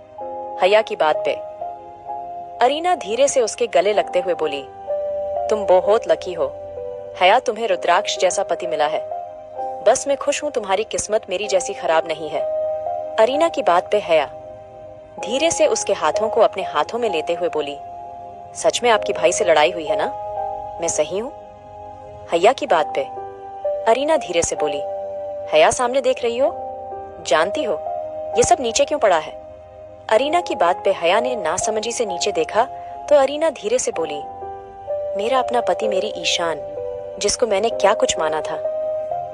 हया की बात पे अरीना धीरे से उसके गले लगते हुए बोली, तुम बहुत लकी हो हया, तुम्हें रुद्राक्ष जैसा पति मिला है। बस मैं खुश हूं तुम्हारी किस्मत मेरी जैसी खराब नहीं है। अरीना की बात पे हया धीरे से उसके हाथों को अपने हाथों में लेते हुए बोली, सच में आपकी भाई से लड़ाई हुई है ना? मैं सही हूं? हया की बात पे अरीना धीरे से बोली, हया सामने देख रही हो, जानती हो ये सब नीचे क्यों पड़ा है? अरीना की बात पे हया ने नासमझी से नीचे देखा तो अरीना धीरे से बोली, मेरा अपना पति, मेरी ईशान, जिसको मैंने क्या कुछ माना था।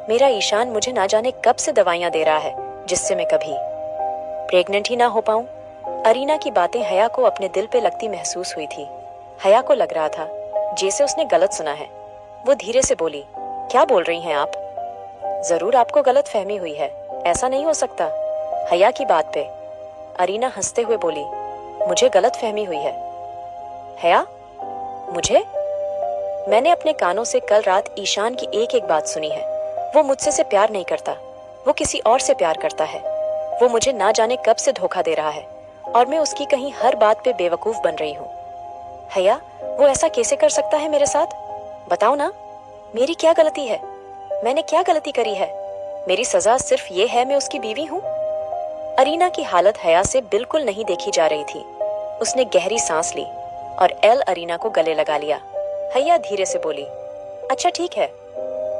मेरा ईशान मुझे ना जाने कब से दवाइयां दे रहा है, जिससे मैं कभी प्रेग्नेंट ही ना हो पाऊं। अरीना की बातें हया को अपने दिल पे लगती महसूस हुई थी। हया को लग रहा था जैसे उसने गलत सुना है। वो धीरे से बोली, क्या बोल रही हैं आप? जरूर आपको गलत फहमी हुई है, ऐसा नहीं हो सकता। हया की बात पे अरीना हंसते हुए बोली, मुझे गलत फहमी हुई है? हया, मुझे? मैंने अपने कानों से कल रात ईशान की एक एक बात सुनी है। वो मुझसे से प्यार नहीं करता, वो किसी और से प्यार करता है। वो मुझे ना जाने कब से धोखा दे रहा है और मैं उसकी कहीं हर बात पे बेवकूफ बन रही हूँ। हया, वो ऐसा कैसे कर सकता है मेरे साथ? बताओ ना, मेरी क्या गलती है? मैंने क्या गलती करी है? मेरी सजा सिर्फ ये है मैं उसकी बीवी हूँ? अरीना की हालत हया से बिल्कुल नहीं देखी जा रही थी। उसने गहरी सांस ली और अरीना को गले लगा लिया। हया धीरे से बोली, अच्छा ठीक है,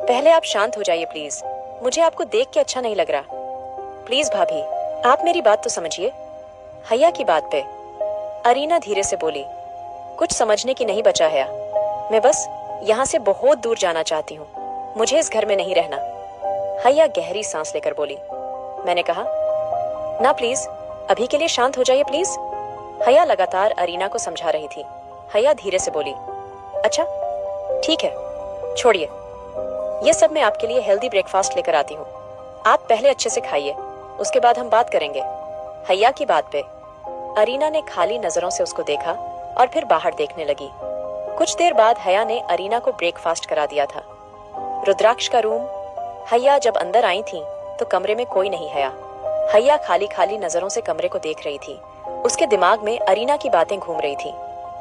पहले आप शांत हो जाइए प्लीज, मुझे आपको देख के अच्छा नहीं लग रहा। प्लीज भाभी, आप मेरी बात तो समझिए। हया की बात पे अरीना धीरे से बोली, कुछ समझने की नहीं बचा है, मैं बस यहाँ से बहुत दूर जाना चाहती हूँ, मुझे इस घर में नहीं रहना। हया गहरी सांस लेकर बोली, मैंने कहा। ना प्लीज, अभी के लिए शांत हो जाइए प्लीज। हया लगातार अरीना को समझा रही थी। हया धीरे से बोली, अच्छा ठीक है, छोड़िए, ये सब मैं आपके लिए हेल्दी ब्रेकफास्ट लेकर आती हूँ। आप पहले अच्छे से खाइए, उसके बाद हम बात करेंगे। हया की बात पे अरीना ने खाली नजरों से उसको देखा और फिर बाहर देखने लगी। कुछ देर बाद हया ने अरीना को ब्रेकफास्ट करा दिया था। रुद्राक्ष का रूम। हया जब अंदर आई थी तो कमरे में कोई नहीं हया। हया खाली खाली नजरों से कमरे को देख रही थी। उसके दिमाग में अरीना की बातें घूम रही थी।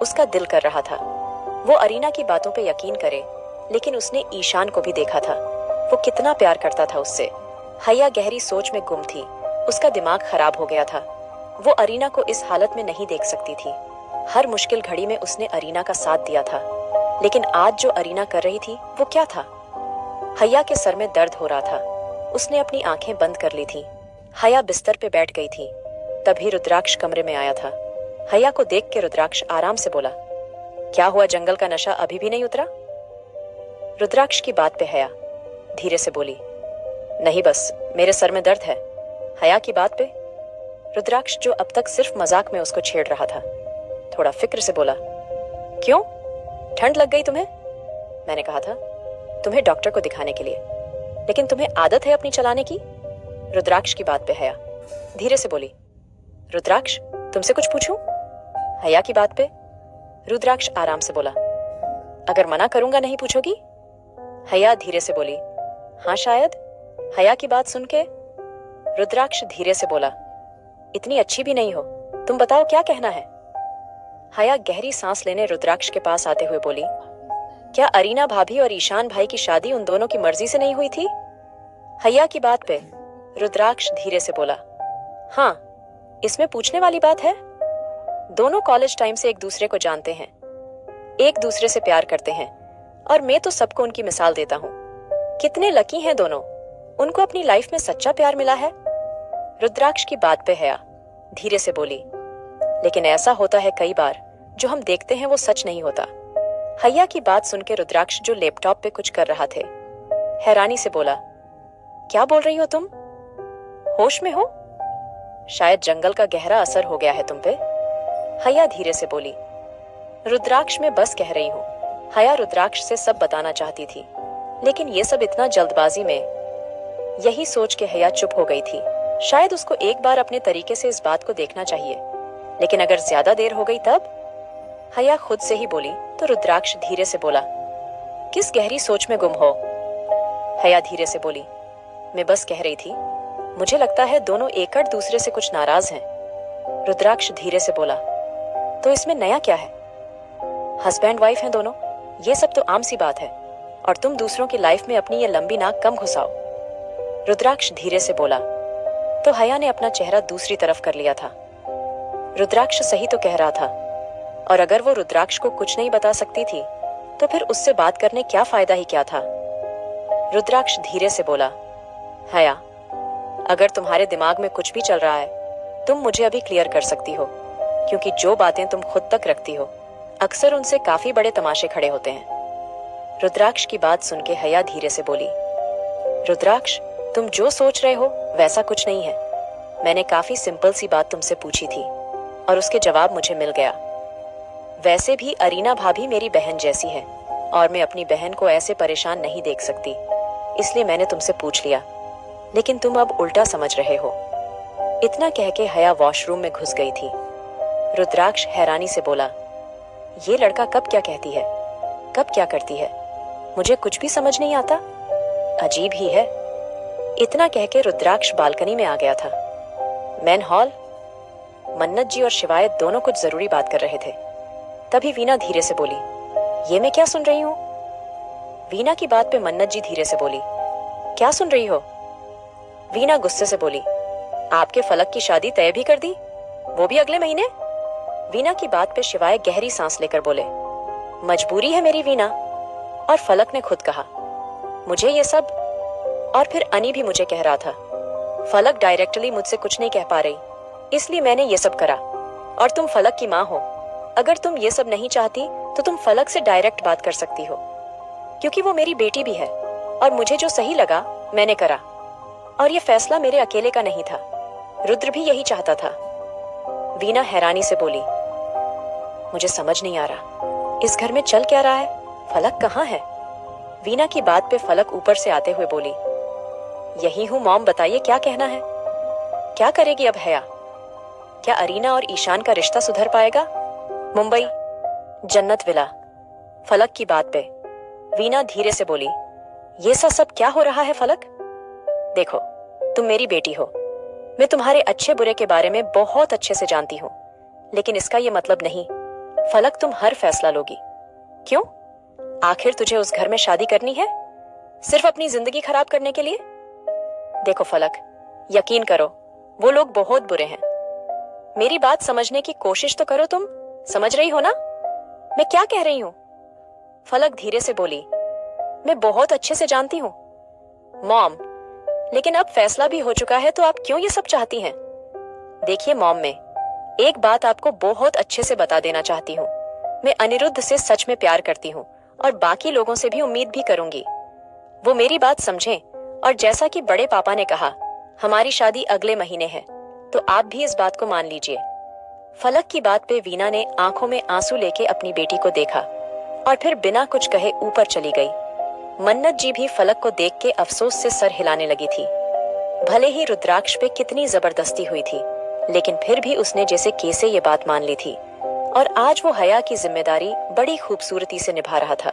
उसका दिल कर रहा था वो अरीना की बातों पे यकीन करे, लेकिन उसने ईशान को भी देखा था। वो कितना प्यार करता था उससे। हया गहरी सोच में गुम थी। उसका दिमाग खराब हो गया था। वो अरीना को इस हालत में नहीं देख सकती थी। हर मुश्किल घड़ी में उसने अरीना का साथ दिया था, लेकिन आज जो अरीना कर रही थी वो क्या था? हया के सर में दर्द हो रहा था। उसने अपनी आंखें बंद कर ली थी। हया बिस्तर पे बैठ गई थी। तभी रुद्राक्ष कमरे में आया था। हया को देख के रुद्राक्ष आराम से बोला, क्या हुआ, जंगल का नशा अभी भी नहीं उतरा? रुद्राक्ष की बात पे हया धीरे से बोली, नहीं बस मेरे सर में दर्द है। हया की बात पे रुद्राक्ष, जो अब तक सिर्फ मजाक में उसको छेड़ रहा था, थोड़ा फिक्र से बोला, क्यों, ठंड लग गई तुम्हें? मैंने कहा था तुम्हें डॉक्टर को दिखाने के लिए, लेकिन तुम्हें आदत है अपनी चलाने की। रुद्राक्ष की बात पे हया धीरे से बोली, रुद्राक्ष तुमसे कुछ पूछूं? हया की बात पे रुद्राक्ष आराम से बोला, अगर मना करूंगा नहीं पूछोगी? हया धीरे से बोली, हाँ शायद। हया की बात सुन के रुद्राक्ष धीरे से बोला, इतनी अच्छी भी नहीं हो, तुम बताओ क्या कहना है? हया गहरी सांस लेने रुद्राक्ष के पास आते हुए बोली, क्या अरीना भाभी और ईशान भाई की शादी उन दोनों की मर्जी से नहीं हुई थी? हया की बात पे रुद्राक्ष धीरे से बोला, हाँ, इसमें पूछने वाली बात है? दोनों कॉलेज टाइम से एक दूसरे को जानते हैं, एक दूसरे से प्यार करते हैं, और मैं तो सबको उनकी मिसाल देता हूँ। कितने लकी हैं दोनों, उनको अपनी लाइफ में सच्चा प्यार मिला है। रुद्राक्ष की बात पे हया धीरे से बोली, लेकिन ऐसा होता है कई बार, जो हम देखते हैं वो सच नहीं होता। हया की बात सुन के रुद्राक्ष, जो लैपटॉप पे कुछ कर रहा थे, हैरानी से बोला, क्या बोल रही हो तुम? होश में हो? शायद जंगल का गहरा असर हो गया है तुम पे। हया धीरे से बोली, रुद्राक्ष मैं बस कह रही हूँ। हया रुद्राक्ष से सब बताना चाहती थी, लेकिन ये सब इतना जल्दबाजी में। यही सोच के हया चुप हो गई थी। शायद उसको एक बार अपने तरीके से इस बात को देखना चाहिए, लेकिन अगर ज्यादा देर हो गई तब? हया खुद से ही बोली तो रुद्राक्ष धीरे से बोला, किस गहरी सोच में गुम हो? हया धीरे से बोली, मैं बस कह रही थी, मुझे लगता है दोनों एकड़ दूसरे से कुछ नाराज हैं। रुद्राक्ष धीरे से बोला, तो इसमें नया क्या है? हस्बैंड वाइफ हैं दोनों, ये सब तो आम सी बात है, और तुम दूसरों की लाइफ में अपनी ये लंबी नाक कम घुसाओ। रुद्राक्ष धीरे से बोला तो हया ने अपना चेहरा दूसरी तरफ कर लिया था। रुद्राक्ष सही तो कह रहा था, और अगर वो रुद्राक्ष को कुछ नहीं बता सकती थी तो फिर उससे बात करने क्या फायदा ही क्या था। रुद्राक्ष धीरे से बोला, हया, अगर तुम्हारे दिमाग में कुछ भी चल रहा है तुम मुझे अभी क्लियर कर सकती हो, क्योंकि जो बातें तुम खुद तक रखती हो अक्सर उनसे काफी बड़े तमाशे खड़े होते हैं। रुद्राक्ष की बात सुन के हया धीरे से बोली, रुद्राक्ष तुम जो सोच रहे हो वैसा कुछ नहीं है। मैंने काफी सिंपल सी बात तुमसे पूछी थी और उसके जवाब मुझे मिल गया। वैसे भी अरीना भाभी मेरी बहन जैसी है, और मैं अपनी बहन को ऐसे परेशान नहीं देख सकती, इसलिए मैंने तुमसे पूछ लिया, लेकिन तुम अब उल्टा समझ रहे हो। इतना कह के हया वॉशरूम में घुस गई थी। रुद्राक्ष हैरानी से बोला, ये लड़का कब क्या कहती है, कब क्या करती है, मुझे कुछ भी समझ नहीं आता, अजीब ही है। इतना कह के रुद्राक्ष बालकनी में आ गया था। मैन हॉल मन्नत जी और शिवायत दोनों कुछ जरूरी बात कर रहे थे। तभी वीना धीरे से बोली, ये मैं क्या सुन रही हूँ? वीना की बात पे मन्नत जी धीरे से बोली, क्या सुन रही हो? वीना गुस्से से बोली, आपके फलक की शादी तय भी कर दी, वो भी अगले महीने? वीना की बात पे शिवायत गहरी सांस लेकर बोले, मजबूरी है मेरी वीना। और फलक ने खुद कहा, मुझे ये सब। और फिर अनी भी मुझे कह रहा था, फलक डायरेक्टली मुझसे कुछ नहीं कह पा रही, इसलिए मैंने ये सब करा। और तुम फलक की माँ हो, अगर तुम ये सब नहीं चाहती तो तुम फलक से डायरेक्ट बात कर सकती हो, क्योंकि वो मेरी बेटी भी है, और मुझे जो सही लगा मैंने करा। और ये फैसला मेरे अकेले का नहीं था, रुद्र भी यही चाहता था। वीना हैरानी से बोली, मुझे समझ नहीं आ रहा, इस घर में चल क्या रहा है? फलक कहाँ है? वीना की बात पे फलक ऊपर से आते हुए बोली, यही हूं मॉम, बताइए क्या कहना है? क्या करेगी अब हया? क्या अरीना और ईशान का रिश्ता सुधर पाएगा? मुंबई, जन्नत विला। फलक की बात पे वीना धीरे से बोली, ये सब क्या हो रहा है फलक? देखो, तुम मेरी बेटी हो, मैं तुम्हारे अच्छे बुरे के बारे में बहुत अच्छे से जानती हूँ, लेकिन इसका ये मतलब नहीं फलक तुम हर फैसला लोगी। क्यों? आखिर तुझे उस घर में शादी करनी है सिर्फ अपनी जिंदगी खराब करने के लिए? देखो फलक, यकीन करो, वो लोग बहुत बुरे हैं। मेरी बात समझने की कोशिश तो करो, तुम समझ रही हो ना मैं क्या कह रही हूं? फलक धीरे से बोली, मैं बहुत अच्छे से जानती हूं मॉम, लेकिन अब फैसला भी हो चुका है, तो आप क्यों ये सब चाहती हैं? देखिए मॉम, मैं एक बात आपको बहुत अच्छे से बता देना चाहती हूँ, मैं अनिरुद्ध से सच में प्यार करती हूँ और बाकी लोगों से भी उम्मीद भी करूंगी वो मेरी बात समझें। और जैसा कि बड़े पापा ने कहा, हमारी शादी अगले महीने है, तो आप भी इस बात को मान लीजिए। फलक की बात पे वीना ने आंखों में आंसू लेके अपनी बेटी को देखा और फिर बिना कुछ कहे ऊपर चली गई। मन्नत जी भी फलक को देख के अफसोस से सर हिलाने लगी थी। भले ही रुद्राक्ष पे कितनी जबरदस्ती हुई थी, लेकिन फिर भी उसने जैसे कैसे ये बात मान ली थी और आज वो हया की जिम्मेदारी बड़ी खूबसूरती से निभा रहा था।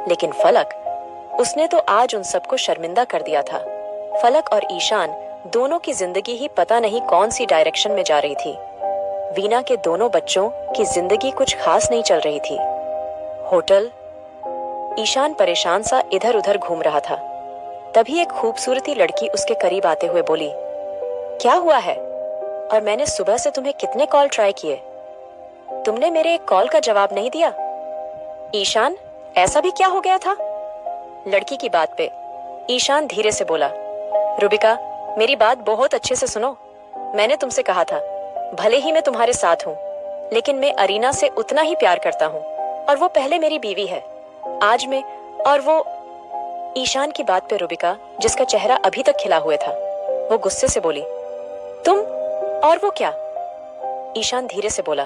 लेकिन फलक, उसने तो आज उन सबको शर्मिंदा कर दिया था। फलक और ईशान दोनों की जिंदगी ही पता नहीं कौन सी डायरेक्शन में जा रही थी। वीना के दोनों बच्चों की जिंदगी कुछ खास नहीं चल रही थी। होटल, ईशान परेशान सा इधर उधर घूम रहा था। तभी एक खूबसूरती लड़की उसके करीब आते हुए बोली, क्या हुआ है? और मैंने सुबह से तुम्हें कितने कॉल ट्राई किए, तुमने मेरे एक कॉल का जवाब नहीं दिया। ईशान, ऐसा भी क्या हो गया था? लड़की की बात पे ईशान धीरे से बोला, रुबिका, मेरी बात बहुत अच्छे से सुनो। मैंने तुमसे कहा था, भले ही मैं तुम्हारे साथ हूँ, लेकिन मैं अरीना से उतना ही प्यार करता हूँ और वो पहले मेरी बीवी है। आज मैं और वो। ईशान की बात पे रुबिका, जिसका चेहरा अभी तक खिला हुआ था, वो गुस्से से बोली, तुम और वो क्या? ईशान धीरे से बोला,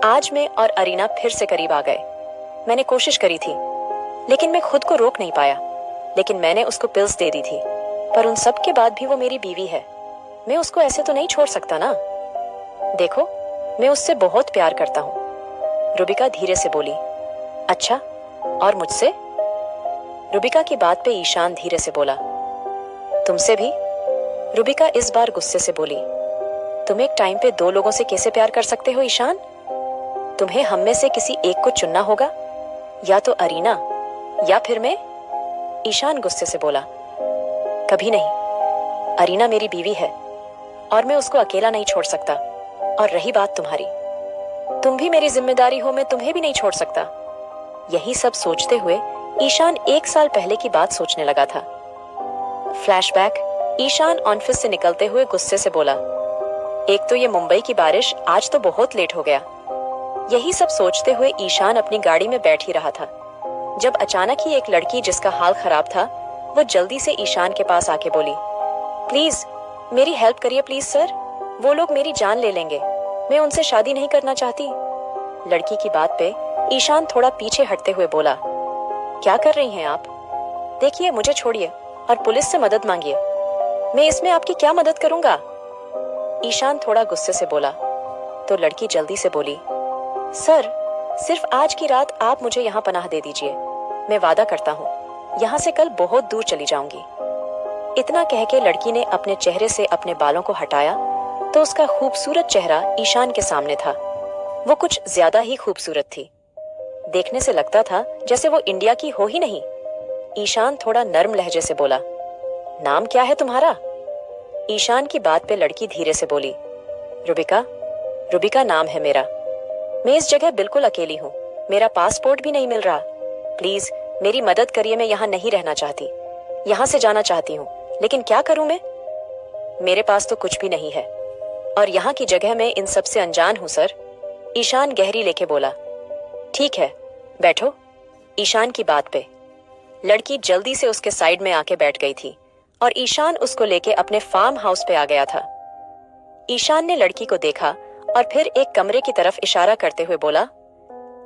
आज मैं और अरीना फिर से करीब आ गए। मैंने कोशिश करी थी, लेकिन मैं खुद को रोक नहीं पाया। लेकिन मैंने उसको पिल्स दे दी थी, पर उन सब के बाद भी वो मेरी बीवी है। मैं उसको ऐसे तो नहीं छोड़ सकता ना। देखो, मैं उससे बहुत प्यार करता हूँ। रुबिका धीरे से बोली, अच्छा, और मुझसे? रुबिका की बात पे ईशान धीरे से बोला, तुमसे भी? रुबिका इस बार गुस्से से बोली, तुम एक टाइम पे दो लोगों से कैसे प्यार कर सकते हो ईशान? तुम्हें हम में से किसी एक को चुनना होगा, या तो अरीना या फिर मैं। ईशान गुस्से से बोला, कभी नहीं, अरीना मेरी बीवी है और मैं उसको अकेला नहीं छोड़ सकता। और रही बात तुम्हारी, तुम भी मेरी जिम्मेदारी हो, मैं तुम्हें भी नहीं छोड़ सकता। यही सब सोचते हुए ईशान 1 साल पहले की बात सोचने लगा था। फ्लैशबैक। ईशान ऑफिस से निकलते हुए गुस्से से बोला, एक तो ये मुंबई की बारिश, आज तो बहुत लेट हो गया। यही सब सोचते हुए ईशान अपनी गाड़ी में बैठ ही रहा था, जब अचानक ही एक लड़की, जिसका हाल खराब था, वो जल्दी से ईशान के पास आके बोली, प्लीज मेरी हेल्प करिए प्लीज सर, वो लोग मेरी जान ले लेंगे, मैं उनसे शादी नहीं करना चाहती। लड़की की बात पे ईशान थोड़ा पीछे हटते हुए बोला, क्या कर रही हैं आप? देखिए, मुझे छोड़िए और पुलिस से मदद मांगिए, मैं इसमें आपकी क्या मदद करूंगा? ईशान थोड़ा गुस्से से बोला। तो लड़की जल्दी से बोली, सर, सिर्फ आज की रात आप मुझे यहाँ पनाह दे दीजिए, मैं वादा करता हूँ यहाँ से कल बहुत दूर चली जाऊंगी। इतना कह के लड़की ने अपने चेहरे से अपने बालों को हटाया तो उसका खूबसूरत चेहरा ईशान के सामने था। वो कुछ ज्यादा ही खूबसूरत थी, देखने से लगता था जैसे वो इंडिया की हो ही नहीं। ईशान थोड़ा नर्म लहजे से बोला, नाम क्या है तुम्हारा? ईशान की बात पे लड़की धीरे से बोली, रुबिका। रुबिका नाम है मेरा। मैं इस जगह बिल्कुल अकेली हूँ, मेरा पासपोर्ट भी नहीं मिल रहा। प्लीज मेरी मदद करिए, मैं यहाँ नहीं रहना चाहती, यहाँ से जाना चाहती हूँ, लेकिन क्या करूँ मैं? मेरे पास तो कुछ भी नहीं है और यहाँ की जगह में इन सब से अनजान हूँ सर। ईशान गहरी लेके बोला, ठीक है, बैठो। ईशान की बात पे लड़की जल्दी से उसके साइड में आके बैठ गई थी और ईशान उसको लेके अपने फार्म हाउस पे आ गया था। ईशान ने लड़की को देखा और फिर एक कमरे की तरफ इशारा करते हुए बोला,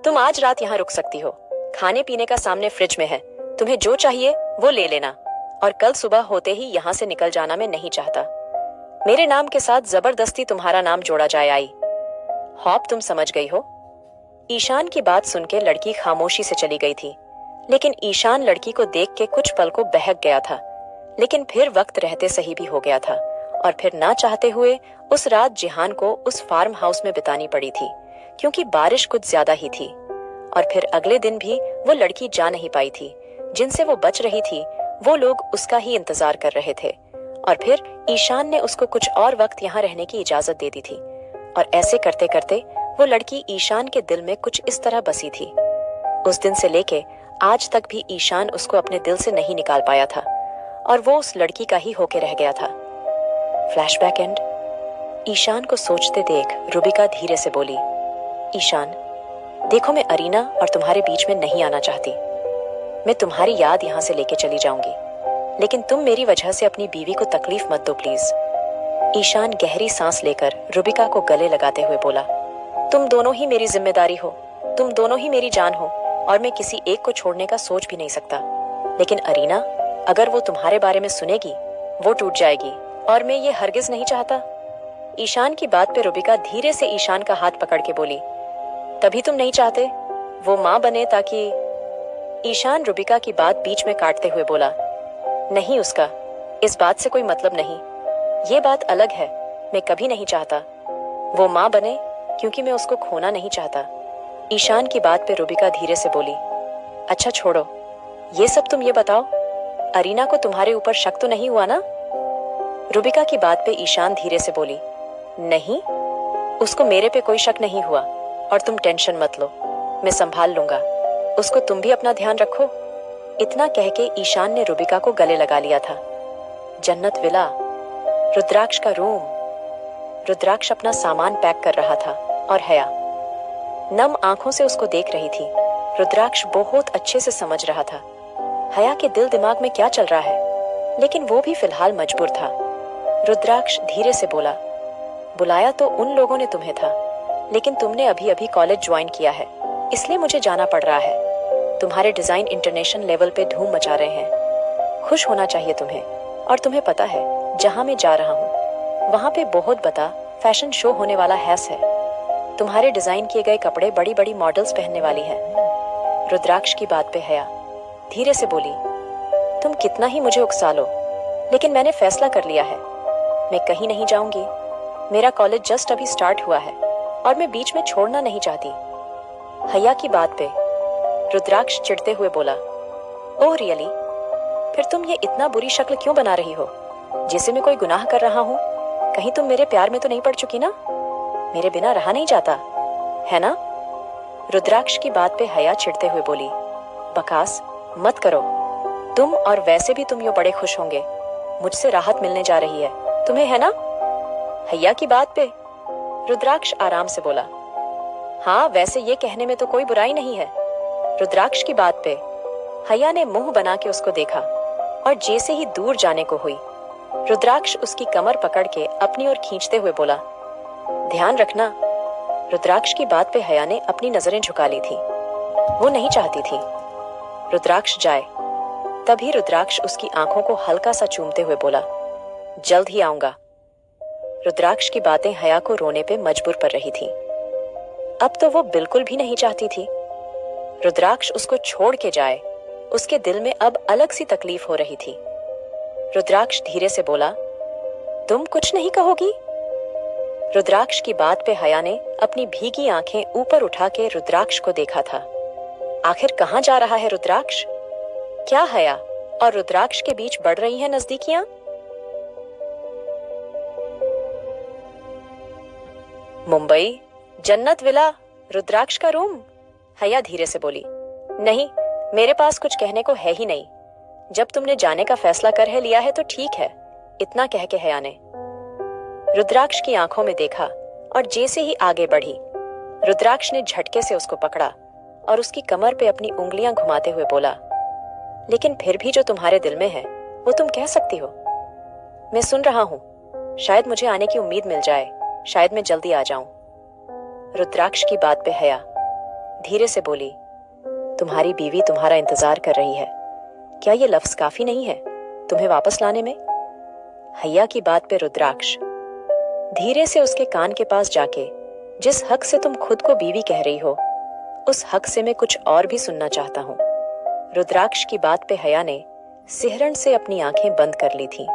तुम आज रात यहाँ रुक सकती हो। खाने पीने का सामने फ्रिज में है, तुम्हें जो चाहिए वो ले लेना, और कल सुबह होते ही यहाँ से निकल जाना मैं नहीं चाहता। मेरे नाम के साथ जबरदस्ती तुम्हारा नाम जोड़ा जाए। आई हॉप, तुम समझ गई हो? ईशान की बात सुन के लड़की खामोशी से चली गई थी, लेकिन ईशान लड़की को देख के कुछ पल को बहक गया था, लेकिन फिर वक्त रहते सही भी हो गया था, और फिर ना चाहते हुए उस रात जिहान को उस फार्म हाउस में बितानी पड़ी थी, क्योंकि बारिश कुछ ज्यादा ही थी। और फिर अगले दिन भी वो लड़की जा नहीं पाई थी। जिनसे वो बच रही थी वो लोग उसका ही इंतजार कर रहे थे, और फिर ईशान ने उसको कुछ और वक्त यहाँ रहने की इजाजत दे दी थी। और ऐसे करते करते वो लड़की ईशान के दिल में कुछ इस तरह बसी थी। उस दिन से लेके आज तक भी ईशान उसको अपने दिल से नहीं निकाल पाया था, और वो उस लड़की का ही होके रह गया था। Flashback and. ईशान को सोचते देख रुबिका धीरे से बोली, ईशान, देखो मैं अरीना और तुम्हारे बीच में नहीं आना चाहती। मैं तुम्हारी याद यहाँ से लेके चली जाऊंगी, लेकिन तुम मेरी वजह से अपनी बीवी को तकलीफ मत दो प्लीज। ईशान गहरी सांस लेकर रुबिका को गले लगाते हुए बोला, तुम दोनों ही मेरी जिम्मेदारी हो, तुम दोनों ही मेरी जान हो, और मैं किसी एक को छोड़ने का सोच भी नहीं सकता। लेकिन अरीना, अगर वो तुम्हारे बारे में सुनेगी वो टूट जाएगी, और मैं ये हरगिज नहीं चाहता। ईशान की बात पे रुबिका धीरे से ईशान का हाथ पकड़ के बोली, तभी तुम नहीं चाहते वो माँ बने ताकि। ईशान रुबिका की बात बीच में काटते हुए बोला, नहीं, उसका इस बात से कोई मतलब नहीं। ये बात अलग है, मैं कभी नहीं चाहता वो माँ बने, क्योंकि मैं उसको खोना नहीं चाहता। ईशान की बात पे रुबिका धीरे से बोली, अच्छा छोड़ो ये सब, तुम ये बताओ, अरीना को तुम्हारे ऊपर शक तो नहीं हुआ ना? रुबिका की बात पे ईशान धीरे से बोली, नहीं, उसको मेरे पे कोई शक नहीं हुआ, और तुम टेंशन मत लो, मैं संभाल लूंगा उसको, तुम भी अपना ध्यान रखो। इतना कह के ईशान ने रुबिका को गले लगा लिया था। जन्नत विला, रुद्राक्ष का रूम। रुद्राक्ष अपना सामान पैक कर रहा था, और हया नम आंखों से उसको देख रही थी। रुद्राक्ष बहुत अच्छे से समझ रहा था हया के दिल दिमाग में क्या चल रहा है, लेकिन वो भी फिलहाल मजबूर था। रुद्राक्ष धीरे से बोला, बुलाया तो उन लोगों ने तुम्हें था, लेकिन तुमने अभी अभी कॉलेज ज्वाइन किया है, इसलिए मुझे जाना पड़ रहा है। तुम्हारे डिजाइन इंटरनेशनल लेवल पे धूम मचा रहे हैं। खुश होना चाहिए तुम्हें, और तुम्हें पता है जहां मैं जा रहा हूँ वहां पे बहुत बड़ा फैशन शो होने वाला है। तुम्हारे डिजाइन किए गए कपड़े बड़ी बड़ी मॉडल्स पहनने वाली है। रुद्राक्ष की बात पे हया धीरे से बोली, तुम कितना ही मुझे उकसा लो, लेकिन मैंने फैसला कर लिया है, मैं कहीं नहीं जाऊंगी। मेरा कॉलेज जस्ट अभी स्टार्ट हुआ है, और मैं बीच में छोड़ना नहीं चाहती। हया की बात पे रुद्राक्ष चिढ़ते हुए बोला, ओह रियली? फिर तुम ये इतना बुरी शक्ल क्यों बना रही हो, जैसे मैं कोई गुनाह कर रहा हूँ? कहीं तुम मेरे प्यार में तो नहीं पड़ चुकी ना? मेरे बिना रहा नहीं जाता है ना? रुद्राक्ष की बात पे हया चिढ़ते हुए बोली, बकवास मत करो तुम, और वैसे भी तुम यो बड़े खुश होंगे, मुझसे राहत मिलने जा रही है तुम्हें, है ना? हया की बात पे रुद्राक्ष आराम से बोला, हाँ, वैसे ये कहने में तो कोई बुराई नहीं है। रुद्राक्ष की बात पे हया ने मुंह बना के उसको देखा, और जैसे ही दूर जाने को हुई रुद्राक्ष उसकी कमर पकड़ के अपनी ओर खींचते हुए बोला, ध्यान रखना। रुद्राक्ष की बात पे हया ने अपनी नजरें झुका ली थी, वो नहीं चाहती थी रुद्राक्ष जाए। तभी रुद्राक्ष उसकी आंखों को हल्का सा चूमते हुए बोला, जल्द ही आऊंगा। रुद्राक्ष की बातें हया को रोने पे मजबूर कर रही थी। अब तो वो बिल्कुल भी नहीं चाहती थी रुद्राक्ष उसको छोड़ के जाए। उसके दिल में अब अलग सी तकलीफ हो रही थी। रुद्राक्ष धीरे से बोला, तुम कुछ नहीं कहोगी? रुद्राक्ष की बात पे हया ने अपनी भीगी आंखें ऊपर उठा के रुद्राक्ष को देखा था। आखिर कहाँ जा रहा है रुद्राक्ष? क्या हया और रुद्राक्ष के बीच बढ़ रही हैं नजदीकियां? मुंबई, जन्नत विला, रुद्राक्ष का रूम। हया धीरे से बोली, नहीं, मेरे पास कुछ कहने को है ही नहीं। जब तुमने जाने का फैसला कर है लिया है तो ठीक है। इतना कह के हया ने रुद्राक्ष की आंखों में देखा, और जैसे ही आगे बढ़ी रुद्राक्ष ने झटके से उसको पकड़ा और उसकी कमर पे अपनी उंगलियां घुमाते हुए बोला, लेकिन फिर भी जो तुम्हारे दिल में है वो तुम कह सकती हो। मैं सुन रहा हूँ। शायद मुझे आने की उम्मीद मिल जाए, शायद मैं जल्दी आ जाऊं। रुद्राक्ष की बात पे हया धीरे से बोली, तुम्हारी बीवी तुम्हारा इंतजार कर रही है। क्या ये लफ्ज काफी नहीं है तुम्हें वापस लाने में? हया की बात पे रुद्राक्ष धीरे से उसके कान के पास जाके, जिस हक से तुम खुद को बीवी कह रही हो, उस हक से मैं कुछ और भी सुनना चाहता हूँ। रुद्राक्ष की बात पे हया ने सिहरन से अपनी आंखें बंद कर ली थीं।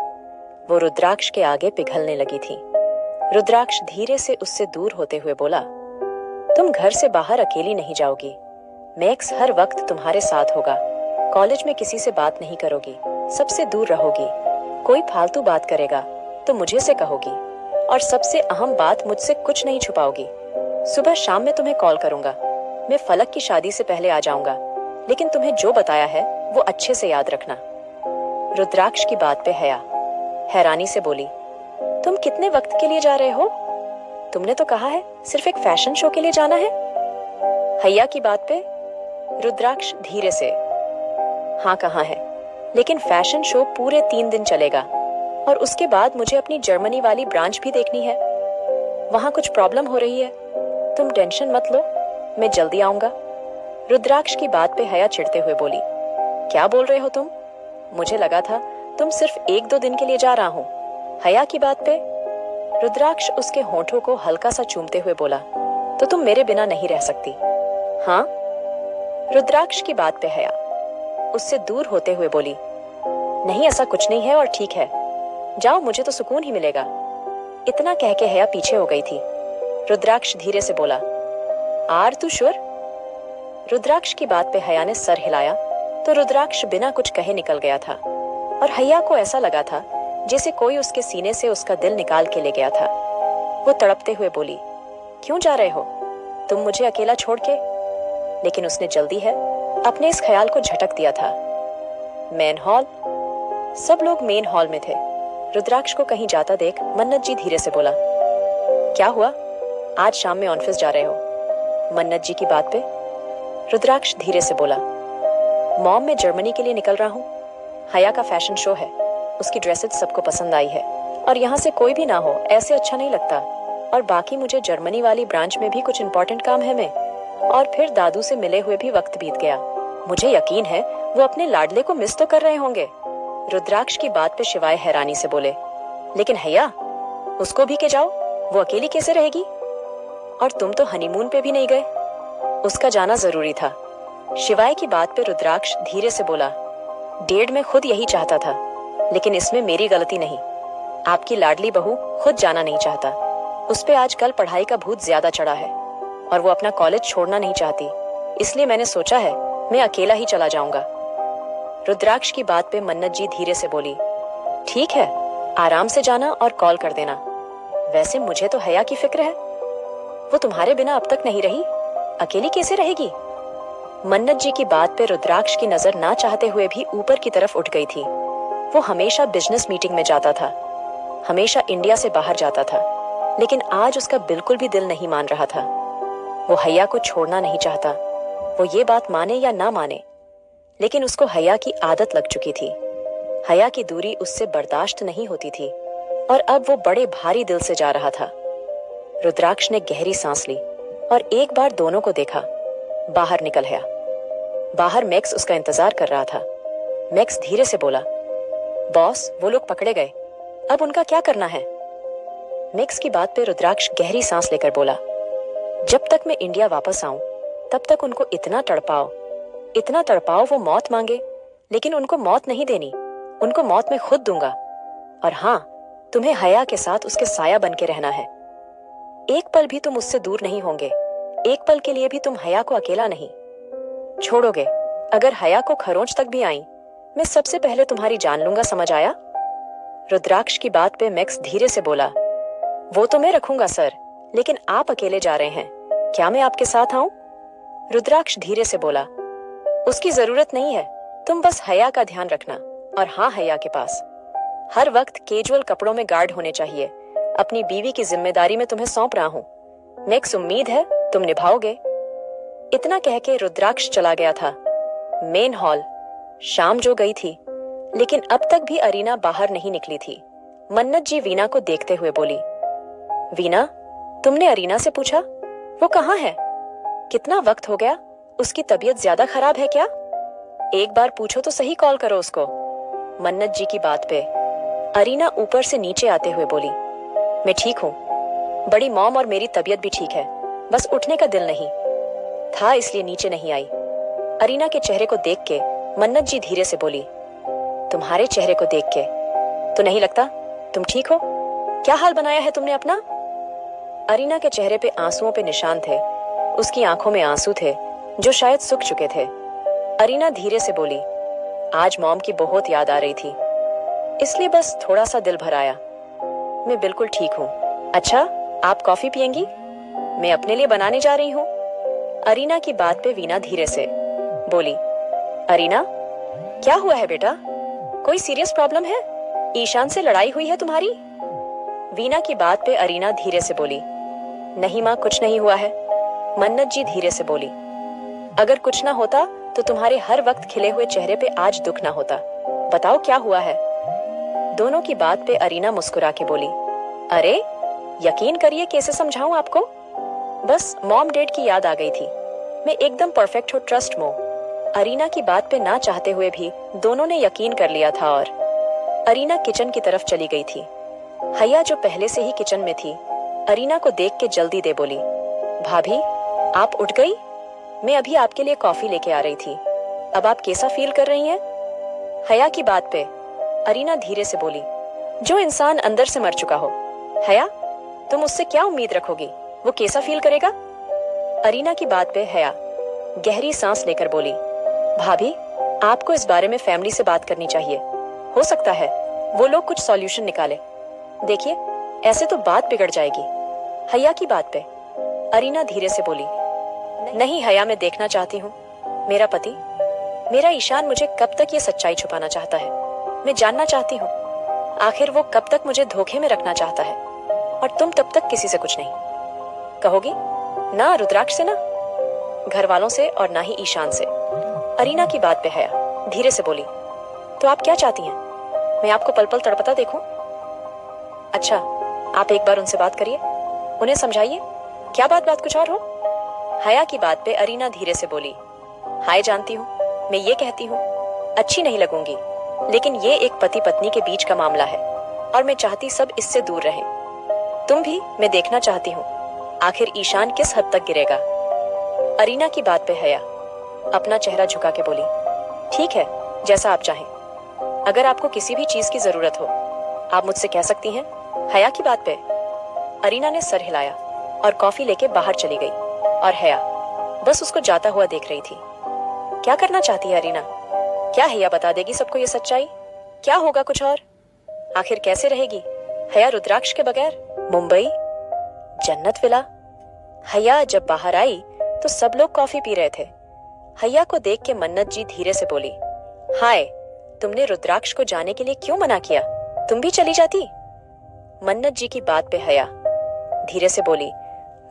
वो रुद्राक्ष के आगे पिघलने लगी थी। रुद्राक्ष धीरे से उससे दूर होते हुए बोला, तुम घर से बाहर अकेली नहीं जाओगी। मैक्स हर वक्त तुम्हारे साथ होगा। कॉलेज में किसी से बात नहीं करोगी, सबसे दूर रहोगी। कोई फालतू बात करेगा तो मुझे से कहोगी, और सबसे अहम बात, मुझसे कुछ नहीं छुपाओगी। सुबह शाम में तुम्हें कॉल करूंगा। मैं फलक की शादी से पहले आ जाऊंगा, लेकिन तुम्हें जो बताया है वो अच्छे से याद रखना। रुद्राक्ष की बात पे हया हैरानी से बोली, तुम कितने वक्त के लिए जा रहे हो? तुमने तो कहा है सिर्फ एक फैशन शो के लिए जाना है। हया की बात पे रुद्राक्ष धीरे से, हाँ कहाँ है, लेकिन फैशन शो पूरे 3 दिन चलेगा, और उसके बाद मुझे अपनी जर्मनी वाली ब्रांच भी देखनी है। वहां कुछ प्रॉब्लम हो रही है। तुम टेंशन मत लो, मैं जल्दी आऊंगा। रुद्राक्ष की बात पे हया चिढ़ते हुए बोली, क्या बोल रहे हो तुम? मुझे लगा था तुम सिर्फ 1-2 दिन के लिए जा रहा हूँ। हया की बात पे रुद्राक्ष उसके होठों को हल्का सा चूमते हुए बोला, तो तुम मेरे बिना नहीं रह सकती? हाँ। रुद्राक्ष की बात पे हया उससे दूर होते हुए बोली, नहीं ऐसा कुछ नहीं है और ठीक है, जाओ, मुझे तो सुकून ही मिलेगा। इतना कह के हया पीछे हो गई थी। रुद्राक्ष धीरे से बोला, आर तू श्योर? रुद्राक्ष की बात पे हया ने सर हिलाया तो रुद्राक्ष बिना कुछ कहे निकल गया था, और हया को ऐसा लगा था जैसे कोई उसके सीने से उसका दिल निकाल के ले गया था। वो तड़पते हुए बोली, क्यों जा रहे हो तुम मुझे अकेला छोड़ के? लेकिन उसने जल्दी है अपने इस ख्याल को झटक दिया था। Main hall. सब लोग मेन हॉल में थे। रुद्राक्ष को कहीं जाता देख मन्नत जी धीरे से बोला, क्या हुआ, आज शाम में ऑफिस जा रहे हो? मन्नत जी की बात पे रुद्राक्ष धीरे से बोला, मॉम, मैं जर्मनी के लिए निकल रहा हूँ। हया का फैशन शो है, उसकी ड्रेसेस सबको पसंद आई है, और यहाँ से कोई भी ना हो ऐसे अच्छा नहीं लगता। और बाकी मुझे जर्मनी वाली ब्रांच में भी कुछ इंपॉर्टेंट काम है मैं, और फिर दादू से मिले हुए भी वक्त बीत गया। मुझे यकीन है वो अपने लाडले को मिस तो कर रहे होंगे। रुद्राक्ष की बात पे शिवाय हैरानी से बोले, लेकिन हया, उसको भी के जाओ, वो अकेली कैसे रहेगी? और तुम तो हनीमून पे भी नहीं गए। उसका जाना जरूरी था। शिवाय की बात पे रुद्राक्ष धीरे से बोला, डेढ़ में खुद यही चाहता था, लेकिन इसमें मेरी गलती नहीं। आपकी लाडली बहू खुद जाना नहीं चाहता। उस पे आजकल पढ़ाई का भूत ज्यादा चढ़ा है, और वो अपना कॉलेज छोड़ना नहीं चाहती, इसलिए मैंने सोचा है मैं अकेला ही चला जाऊंगा। रुद्राक्ष की बात पे मन्नत जी धीरे से बोली, ठीक है, आराम से जाना और कॉल कर देना। वैसे मुझे तो हया की फिक्र है, वो तुम्हारे बिना अब तक नहीं रही, अकेली कैसे रहेगी? मन्नत जी की बात पे रुद्राक्ष की नजर ना चाहते हुए भी ऊपर की तरफ उठ गई थी। वो हमेशा बिजनेस मीटिंग में जाता था, हमेशा इंडिया से बाहर जाता था, लेकिन आज उसका बिल्कुल भी दिल नहीं मान रहा था। वो हया को छोड़ना नहीं चाहता, वो ये बात माने या ना माने, लेकिन उसको हया की आदत लग चुकी थी। हया की दूरी उससे बर्दाश्त नहीं होती थी, और अब वो बड़े भारी दिल से जा रहा था। रुद्राक्ष ने गहरी सांस ली और एक बार दोनों को देखा। बाहर निकल आया। बाहर मैक्स उसका इंतजार कर रहा था। मैक्स धीरे से बोला, बॉस, वो लोग पकड़े गए, अब उनका क्या करना है? मैक्स की बात पे रुद्राक्ष गहरी सांस लेकर बोला, जब तक मैं इंडिया वापस आऊं तब तक उनको इतना तड़पाओ वो मौत मांगे, लेकिन उनको मौत नहीं देनी, उनको मौत मैं खुद दूंगा। और हाँ, तुम्हें हया के साथ उसके साया बन के रहना है। एक पल भी तुम उससे दूर नहीं होंगे, एक पल के लिए भी तुम हया को अकेला नहीं छोड़ोगे। अगर हया को खरोंच तक भी आई, मैं सबसे पहले तुम्हारी जान लूंगा, समझ आया? रुद्राक्ष की बात पे मैक्स धीरे से बोला, वो तो मैं रखूंगा सर, लेकिन आप अकेले जा रहे हैं, क्या मैं आपके साथ आऊं? रुद्राक्ष धीरे से बोला, उसकी जरूरत नहीं है, तुम बस हया का ध्यान रखना। और हाँ, हया के पास हर वक्त कैजुअल कपड़ों में गार्ड होने चाहिए। अपनी बीवी की जिम्मेदारी में तुम्हें सौंप रहा हूं। मैक्स, उम्मीद है तुम निभाओगे। इतना कह के रुद्राक्ष चला गया था। Main hall. शाम जो गई थी, लेकिन अब तक भी अरीना बाहर नहीं निकली थी। मन्नत जी वीना को देखते हुए बोली, वीना, तुमने अरीना से पूछा वो कहाँ है? कितना वक्त हो गया? उसकी तबीयत ज्यादा खराब है क्या? एक बार पूछो तो सही, कॉल करो उसको। मन्नत जी की बात पे अरीना ऊपर से नीचे आते हुए बोली, मैं ठीक हूँ, बड़ी मॉम और मेरी तबीयत भी ठीक है, बस उठने का दिल नहीं था इसलिए नीचे नहीं आई। अरीना के चेहरे को देख के मन्नत जी धीरे से बोली, तुम्हारे चेहरे को देख के तो नहीं लगता तुम ठीक हो। क्या हाल बनाया है तुमने अपना? अरीना के चेहरे पे आंसुओं पे निशान थे, उसकी आंखों में आंसू थे जो शायद सूख चुके थे। अरीना धीरे से बोली, आज मॉम की बहुत याद आ रही थी, इसलिए बस थोड़ा सा दिल भर आया। मैं बिल्कुल ठीक हूँ। अच्छा, आप कॉफी पियेंगी? मैं अपने लिए बनाने जा रही हूँ। अरीना की बात पे वीना धीरे से बोली, अरीना, क्या हुआ है बेटा? कोई सीरियस प्रॉब्लम है? ईशान से लड़ाई हुई है तुम्हारी? वीना की बात पे अरीना धीरे से बोली, नहीं माँ, कुछ नहीं हुआ है। मन्नत जी धीरे से बोली, अगर कुछ ना होता तो तुम्हारे हर वक्त खिले हुए चेहरे पे आज दुख ना होता। बताओ क्या हुआ है? दोनों की बात पे अरीना मुस्कुरा के बोली, अरे यकीन करिए, कैसे समझाऊं आपको? बस मॉम डैड की याद आ गई थी। मैं एकदम परफेक्ट हूँ, ट्रस्ट मो। अरीना की बात पे ना चाहते हुए भी दोनों ने यकीन कर लिया था और अरीना किचन की तरफ चली गई थी। हया जो पहले से ही किचन में थी, अरीना को देख के जल्दी दे बोली, भाभी आप उठ गई? मैं अभी आपके लिए कॉफी लेके आ रही थी। अब आप कैसा फील कर रही हैं? हया की बात पे अरीना धीरे से बोली, जो इंसान अंदर से मर चुका हो, हया तुम उससे क्या उम्मीद रखोगी? वो कैसा फील करेगा? अरीना की बात पे हया गहरी सांस लेकर बोली, भाभी आपको इस बारे में फैमिली से बात करनी चाहिए। हो सकता है वो लोग कुछ सॉल्यूशन निकाले। देखिए ऐसे तो बात बिगड़ जाएगी। हया की बात पे अरीना धीरे से बोली, नहीं हया, मैं देखना चाहती हूँ। मेरा पति, मेरा ईशान मुझे कब तक ये सच्चाई छुपाना चाहता है? मैं जानना चाहती हूँ आखिर वो कब तक मुझे धोखे में रखना चाहता है, और तुम तब तक किसी से कुछ नहीं कहोगी ना, रुद्राक्ष से ना, घर वालों से, और ना ही ईशान से। अरीना की बात पे हया धीरे से बोली, तो आप क्या चाहती हैं? मैं आपको पल पल तड़पता देखूं? अच्छा, आप एक बार उनसे बात करिए, उन्हें समझाइए। क्या बात कुछ और हो? हया की बात पे अरीना धीरे से बोली, हाय जानती हूँ, मैं ये कहती हूँ अच्छी नहीं लगूंगी, लेकिन ये एक पति पत्नी के बीच का मामला है और मैं चाहती सब इससे दूर रहें। तुम भी, मैं देखना चाहती हूँ आखिर ईशान किस हद तक गिरेगा। अरीना की बात पे हया अपना चेहरा झुका के बोली, ठीक है, जैसा आप चाहें। अगर आपको किसी भी चीज की जरूरत हो आप मुझसे कह सकती हैं। हया की बात पे अरीना ने सर हिलाया और कॉफी लेके बाहर चली गई और हया बस उसको जाता हुआ देख रही थी। क्या करना चाहती है अरीना? क्या हया बता देगी सबको ये सच्चाई? क्या होगा कुछ और? आखिर कैसे रहेगी हया रुद्राक्ष के बगैर? मुंबई, जन्नत विला। हया जब बाहर आई तो सब लोग कॉफी पी रहे थे। हया को देख के मन्नत जी धीरे से बोली, हाय, तुमने रुद्राक्ष को जाने के लिए क्यों मना किया? तुम भी चली जाती। मन्नत जी की बात पे हया धीरे से बोली,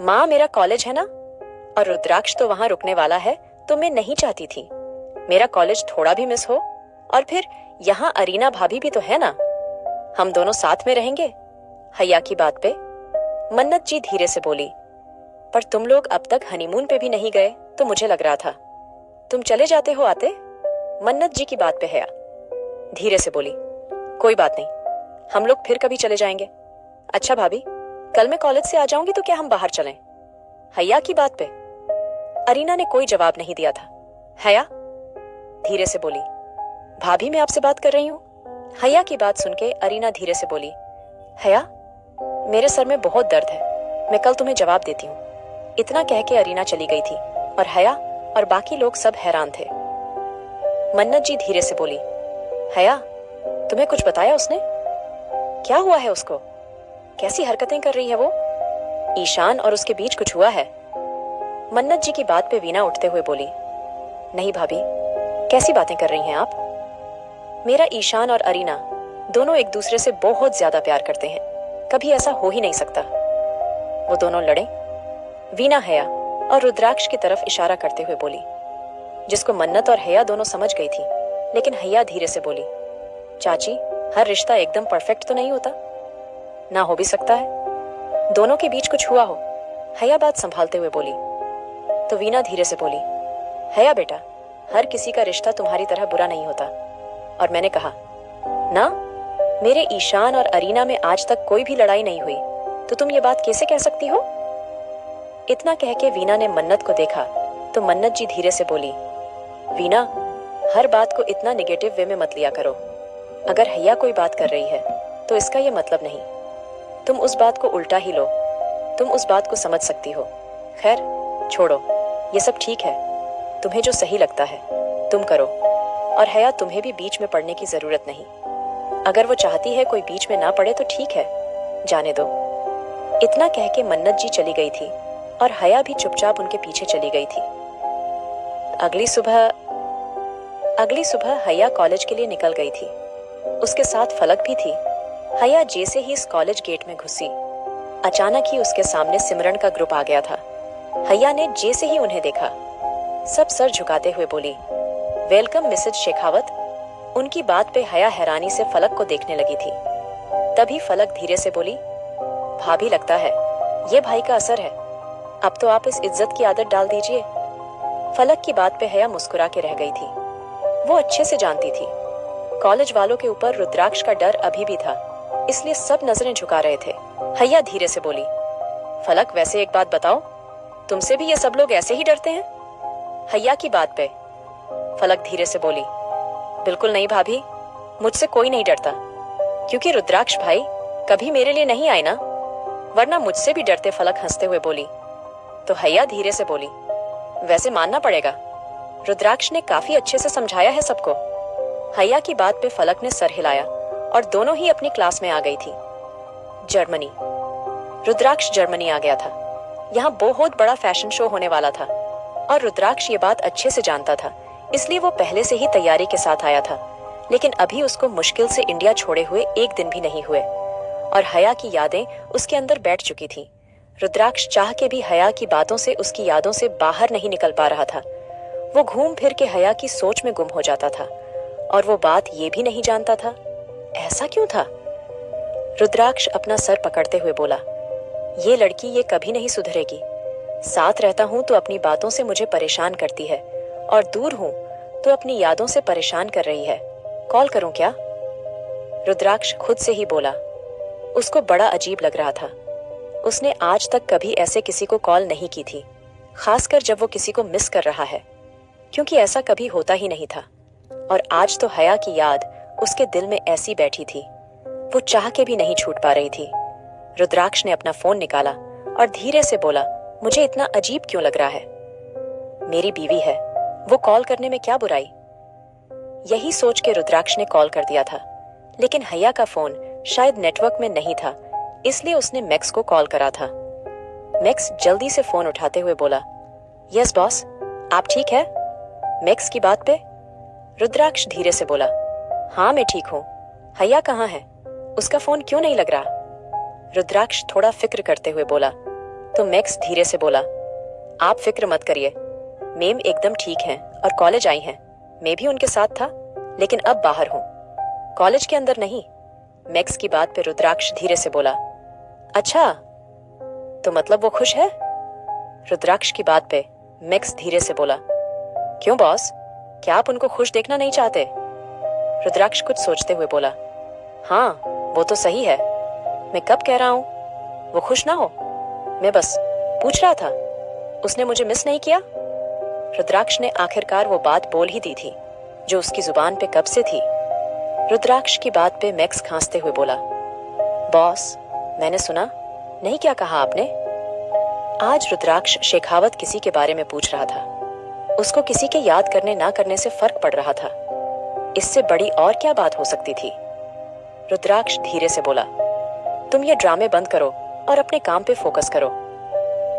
माँ मेरा कॉलेज है ना, और रुद्राक्ष तो वहां रुकने वाला है, तो मैं नहीं चाहती थी मेरा कॉलेज थोड़ा भी मिस हो, और फिर यहाँ अरीना भाभी भी तो है ना, हम दोनों साथ में रहेंगे। हया की बात पे मन्नत जी धीरे से बोली, पर तुम लोग अब तक हनीमून पे भी नहीं गए तो मुझे लग रहा था तुम चले जाते हो आते। मन्नत जी की बात पे हया धीरे से बोली, कोई बात नहीं, हम लोग फिर कभी चले जाएंगे। अच्छा भाभी, कल मैं कॉलेज से आ जाऊंगी तो क्या हम बाहर चलें? हया की बात पे अरीना ने कोई जवाब नहीं दिया था। हया धीरे से बोली, भाभी मैं आपसे बात कर रही हूँ। हया की बात सुन के अरीना धीरे से बोली, हया मेरे सर में बहुत दर्द है, मैं कल तुम्हें जवाब देती हूँ। इतना कह के अरीना चली गई थी और हया और बाकी लोग सब हैरान थे। मन्नत जी धीरे से बोली, हया तुम्हें कुछ बताया उसने? क्या हुआ है उसको? कैसी हरकतें कर रही है वो? ईशान और उसके बीच कुछ हुआ है? मन्नत जी की बात पे वीना उठते हुए बोली, नहीं भाभी, कैसी बातें कर रही हैं आप? मेरा ईशान और अरीना दोनों एक दूसरे से बहुत ज्यादा प्यार करते हैं, कभी ऐसा हो ही नहीं सकता वो दोनों लड़ें। वीना हया और रुद्राक्ष की तरफ इशारा करते हुए बोली, जिसको मन्नत और हया दोनों समझ गई थी, लेकिन हया धीरे से बोली, चाची हर रिश्ता एकदम परफेक्ट तो नहीं होता, ना हो भी सकता है, दोनों के बीच कुछ हुआ हो। हया बात संभालते हुए बोली। तो वीना धीरे से बोली, हया बेटा, हर किसी का रिश्ता तुम्हारी तरह बुरा नहीं होता। और मैंने कहा, ना, मेरे ईशान और अरीना में आज तक कोई भी लड़ाई नहीं हुई, तो तुम ये बात कैसे कह सकती हो? इतना कह के वीना ने मन्नत को देखा तो मन्नत जी धीरे से बोली, वीना, हर बात को इतना निगेटिव वे में मत लिया करो। अगर हैया कोई बात कर रही है तो इसका ये मतलब नहीं। तुम उस बात को उल्टा ही लो, तुम उस बात को समझ सकती हो। खैर छोड़ो, ये सब ठीक है। तुम्हें जो सही लगता है तुम करो, और हैया तुम्हें भी बीच में पड़ने की जरूरत नहीं। अगर वो चाहती है कोई बीच में ना पड़े तो ठीक है, जाने दो। इतना कह के मन्नत जी चली गई थी और हया भी चुपचाप उनके पीछे चली गई थी। अगली सुबह हया कॉलेज के लिए निकल गई थी। उसके साथ फलक भी थी। हया जैसे ही इस कॉलेज गेट में घुसी, अचानक ही उसके सामने सिमरन का ग्रुप आ गया था। हया ने जैसे ही उन्हें देखा, सब सर झुकाते हुए बोली, वेलकम मिसेज शेखावत। उनकी बात पे हया हैरानी से फलक को देखने लगी थी। तभी फलक धीरे से बोली, भाभी, लगता है ये भाई का असर है। अब तो आप इस इज्जत की आदत डाल दीजिए। फलक की बात पे हया मुस्कुरा के रह गई थी। वो अच्छे से जानती थी कॉलेज वालों के ऊपर रुद्राक्ष का डर अभी भी था, इसलिए सब नजरें झुका रहे थे। हया धीरे से बोली, फलक, वैसे एक बात बताओ, तुमसे भी ये सब लोग ऐसे ही डरते हैं? हया की बात पे फलक धीरे से बोली, बिल्कुल नहीं भाभी, मुझसे कोई नहीं डरता, क्योंकि रुद्राक्ष भाई कभी मेरे लिए नहीं आए ना, वरना मुझसे भी डरते। फलक हंसते हुए बोली। तो हया धीरे से बोली, वैसे मानना पड़ेगा, रुद्राक्ष ने काफी अच्छे से समझाया है सबको। हया की बात पे फलक ने सर हिलाया और दोनों ही अपनी क्लास में आ गई थी। जर्मनी। रुद्राक्ष जर्मनी आ गया था। यहाँ बहुत बड़ा फैशन शो होने वाला था और रुद्राक्ष ये बात अच्छे से जानता था, इसलिए वो पहले से ही तैयारी के साथ आया था। लेकिन अभी उसको मुश्किल से इंडिया छोड़े हुए एक दिन भी नहीं हुए और हया की यादें उसके अंदर बैठ चुकी थी। रुद्राक्ष चाह के भी हया की बातों से, उसकी यादों से बाहर नहीं निकल पा रहा था। वो घूम फिर के हया की सोच में गुम हो जाता था और वो बात ये भी नहीं जानता था, ऐसा क्यों था? रुद्राक्ष अपना सर पकड़ते हुए बोला, ये लड़की ये कभी नहीं सुधरेगी। साथ रहता हूं तो अपनी बातों से मुझे परेशान करती है और दूर हूं तो अपनी यादों से परेशान कर रही है। कॉल करूं क्या? रुद्राक्ष खुद से ही बोला। उसको बड़ा अजीब लग रहा था। उसने आज तक कभी ऐसे किसी को कॉल नहीं की थी, खासकर जब वो किसी को मिस कर रहा है, क्योंकि ऐसा कभी होता ही नहीं था। और आज तो हया की याद उसके दिल में ऐसी बैठी थी, वो चाह के भी नहीं छूट पा रही थी। रुद्राक्ष ने अपना फोन निकाला और धीरे से बोला, मुझे इतना अजीब क्यों लग रहा है? मेरी बीवी है, वो कॉल करने में क्या बुराई? यही सोच के रुद्राक्ष ने कॉल कर दिया था, लेकिन हया का फोन शायद नेटवर्क में नहीं था, इसलिए उसने मैक्स को कॉल करा था। मैक्स जल्दी से फोन उठाते हुए बोला, यस बॉस, आप ठीक है? मैक्स की बात पे रुद्राक्ष धीरे से बोला, हाँ मैं ठीक हूँ। हया कहाँ है? उसका फोन क्यों नहीं लग रहा? रुद्राक्ष थोड़ा फिक्र करते हुए बोला। तो मैक्स धीरे से बोला, आप फिक्र मत करिए, मेम एकदम ठीक हैं और कॉलेज आई हैं। मैं भी उनके साथ था, लेकिन अब बाहर हूँ, कॉलेज के अंदर नहीं। मैक्स की बात पे रुद्राक्ष धीरे से बोला, अच्छा, तो मतलब वो खुश है? रुद्राक्ष की बात पे मैक्स धीरे से बोला, क्यों बॉस, क्या आप उनको खुश देखना नहीं चाहते? रुद्राक्ष कुछ सोचते हुए बोला, हाँ वो तो सही है, मैं कब कह रहा हूँ वो खुश ना हो, मैं बस पूछ रहा था, उसने मुझे मिस नहीं किया? रुद्राक्ष ने आखिरकार वो बात बोल ही दी थी जो उसकी जुबान पे कब से थी। रुद्राक्ष की बात पे मैक्स खांसते हुए बोला, बॉस मैंने सुना, नहीं क्या कहा आपने? आज रुद्राक्ष शेखावत किसी के बारे में पूछ रहा था। उसको किसी के याद करने ना करने से फर्क पड़ रहा था, इससे बड़ी और क्या बात हो सकती थी? रुद्राक्ष धीरे से बोला, तुम ये ड्रामे बंद करो और अपने काम पे फोकस करो।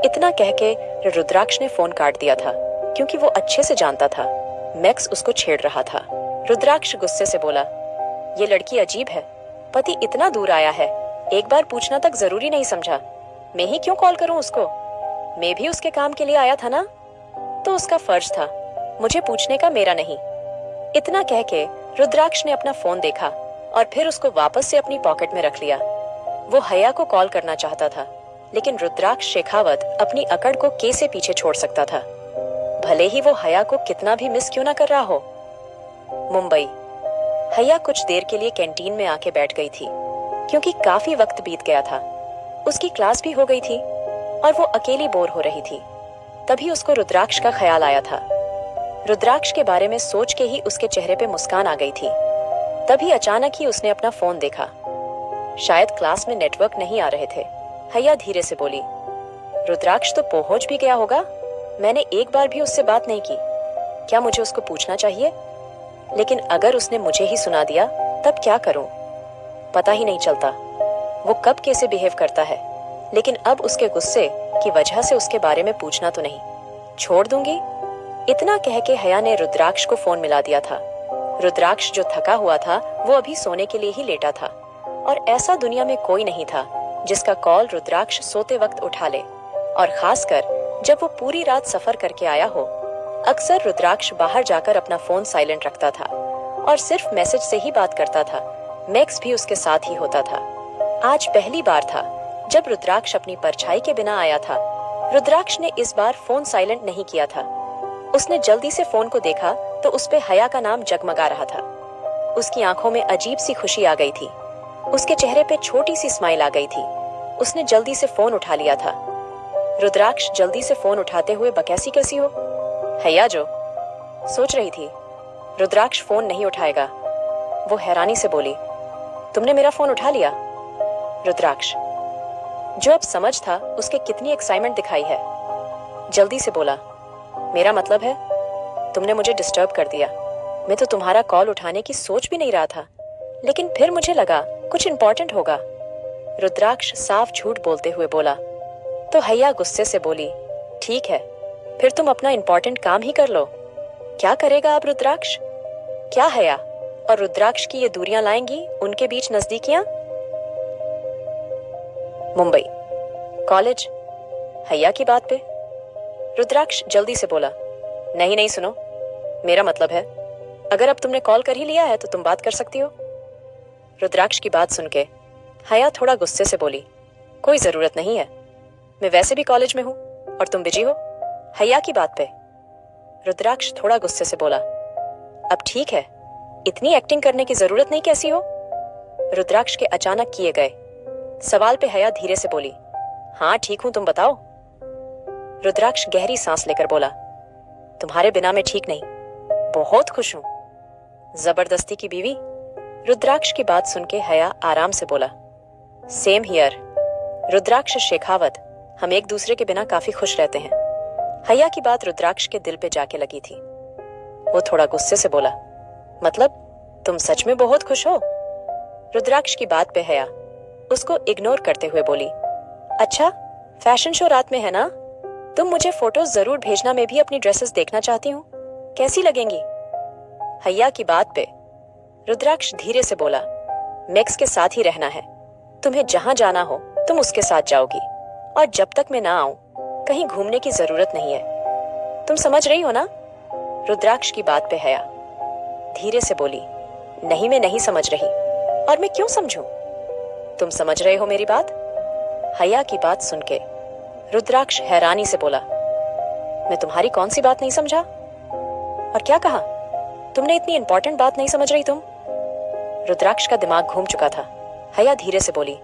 इतना कह के रुद्राक्ष ने फोन काट दिया था, क्योंकि वो अच्छे से जानता था मैक्स उसको छेड़ रहा था। रुद्राक्ष गुस्से से बोला, ये लड़की अजीब है, पति इतना दूर आया है, एक बार पूछना तक जरूरी नहीं समझा। मैं ही क्यों कॉल करूं उसको? मैं भी उसके काम के लिए आया था ना, तो उसका फर्ज था, मुझे पूछने का मेरा नहीं। इतना कह के रुद्राक्ष ने अपना फोन देखा और फिर उसको वापस से अपनी पॉकेट में रख लिया। वो हया को कॉल करना चाहता था, लेकिन रुद्राक्ष शेखावत अपनी अकड़ को कैसे पीछे छोड़ सकता था, भले ही वो हया को कितना भी मिस क्यों ना कर रहा हो। मुंबई। हया कुछ देर के लिए कैंटीन में आके बैठ गई थी, क्योंकि काफी वक्त बीत गया था। उसकी क्लास भी हो गई थी और वो अकेली बोर हो रही थी। तभी उसको रुद्राक्ष का ख्याल आया था। रुद्राक्ष के बारे में सोच के ही उसके चेहरे पे मुस्कान आ गई थी। तभी अचानक ही उसने अपना फोन देखा। शायद क्लास में नेटवर्क नहीं आ रहे थे। हया धीरे से बोली, रुद्राक्ष तो पहुंच भी गया होगा। मैंने एक बार भी उससे बात नहीं की। क्या मुझे उसको पूछना चाहिए? लेकिन अगर उसने मुझे ही सुना दिया तब क्या करूं? पता ही नहीं चलता वो कब कैसे बिहेव करता है। लेकिन अब उसके गुस्से की वजह से उसके बारे में पूछना तो नहीं, छोड़ दूंगी। इतना कह के हया ने रुद्राक्ष को फोन मिला दिया था। रुद्राक्ष जो थका हुआ था वो अभी सोने के लिए ही लेटा था, और ऐसा दुनिया में कोई नहीं था जिसका कॉल रुद्राक्ष सोते वक्त उठा ले, और खासकर जब वो पूरी रात सफर करके आया हो। अक्सर रुद्राक्ष बाहर जाकर अपना फोन साइलेंट रखता था और सिर्फ मैसेज से ही बात करता था। मैक्स भी उसके साथ ही होता था। आज पहली बार था जब रुद्राक्ष अपनी परछाई के बिना आया था। रुद्राक्ष ने इस बार फोन साइलेंट नहीं किया था। उसने जल्दी से फोन को देखा तो उस पे हया का नाम जगमगा रहा था। उसकी आंखों में अजीब सी खुशी आ गई थी। उसके चेहरे पे छोटी सी स्माइल आ गई थी। उसने जल्दी से फोन उठा लिया था। रुद्राक्ष जल्दी से फोन उठाते हुए, बकैसी कैसी हो? हया जो सोच रही थी रुद्राक्ष फोन नहीं उठाएगा। वो हैरानी से बोली, तुमने मेरा फोन उठा लिया? रुद्राक्ष, जो अब समझ था उसके कितनी एक्साइटमेंट दिखाई है, जल्दी से बोला, मेरा मतलब है तुमने मुझे डिस्टर्ब कर दिया। मैं तो तुम्हारा कॉल उठाने की सोच भी नहीं रहा था, लेकिन फिर मुझे लगा कुछ इंपॉर्टेंट होगा। रुद्राक्ष साफ झूठ बोलते हुए बोला। तो हया गुस्से से बोली, ठीक है, फिर तुम अपना इंपॉर्टेंट काम ही कर लो। क्या करेगा अब रुद्राक्ष? क्या हया और रुद्राक्ष की ये दूरियां लाएंगी उनके बीच नजदीकियां? मुंबई। कॉलेज। हया की बात पे रुद्राक्ष जल्दी से बोला, नहीं नहीं सुनो, मेरा मतलब है अगर अब तुमने कॉल कर ही लिया है तो तुम बात कर सकती हो। रुद्राक्ष की बात सुन के हया थोड़ा गुस्से से बोली, कोई जरूरत नहीं है, मैं वैसे भी कॉलेज में हूं और तुम बिजी हो। हया की बात पे रुद्राक्ष थोड़ा गुस्से से बोला, अब ठीक है, इतनी एक्टिंग करने की जरूरत नहीं कैसी हो। रुद्राक्ष के अचानक किए गए सवाल पे हया धीरे से बोली, हाँ ठीक हूं, तुम बताओ। रुद्राक्ष गहरी सांस लेकर बोला, तुम्हारे बिना मैं ठीक नहीं, बहुत खुश हूं। जबरदस्ती की बीवी? रुद्राक्ष की बात सुन के हया आराम से बोला, सेम हियर रुद्राक्ष शेखावत, हम एक दूसरे के बिना काफी खुश रहते हैं। हया की बात रुद्राक्ष के दिल पे जाके लगी थी। वो थोड़ा गुस्से से बोला, मतलब तुम सच में बहुत खुश हो? रुद्राक्ष की बात पे हया उसको इग्नोर करते हुए बोली, अच्छा, फैशन शो रात में है ना, तुम मुझे फोटोज जरूर भेजना, मैं भी अपनी ड्रेसेस देखना चाहती हूँ, कैसी लगेंगी? हया की बात पे रुद्राक्ष धीरे से बोला, मैक्स के साथ ही रहना है, तुम्हें जहां जाना हो तुम उसके साथ जाओगी, और जब तक मैं ना आऊं कहीं घूमने की जरूरत नहीं है। तुम समझ रही हो ना? रुद्राक्ष की बात पे हया धीरे से बोली, नहीं मैं नहीं समझ रही, और मैं क्यों समझूं? तुम समझ रहे हो मेरी बात? हया की बात सुन के रुद्राक्ष हैरानी से बोला, मैं तुम्हारी कौन सी बात नहीं समझा? और क्या कहा तुमने? इतनी इंपॉर्टेंट बात नहीं समझ रही तुम? रुद्राक्ष का दिमाग घूम चुका था। हया धीरे से बोली,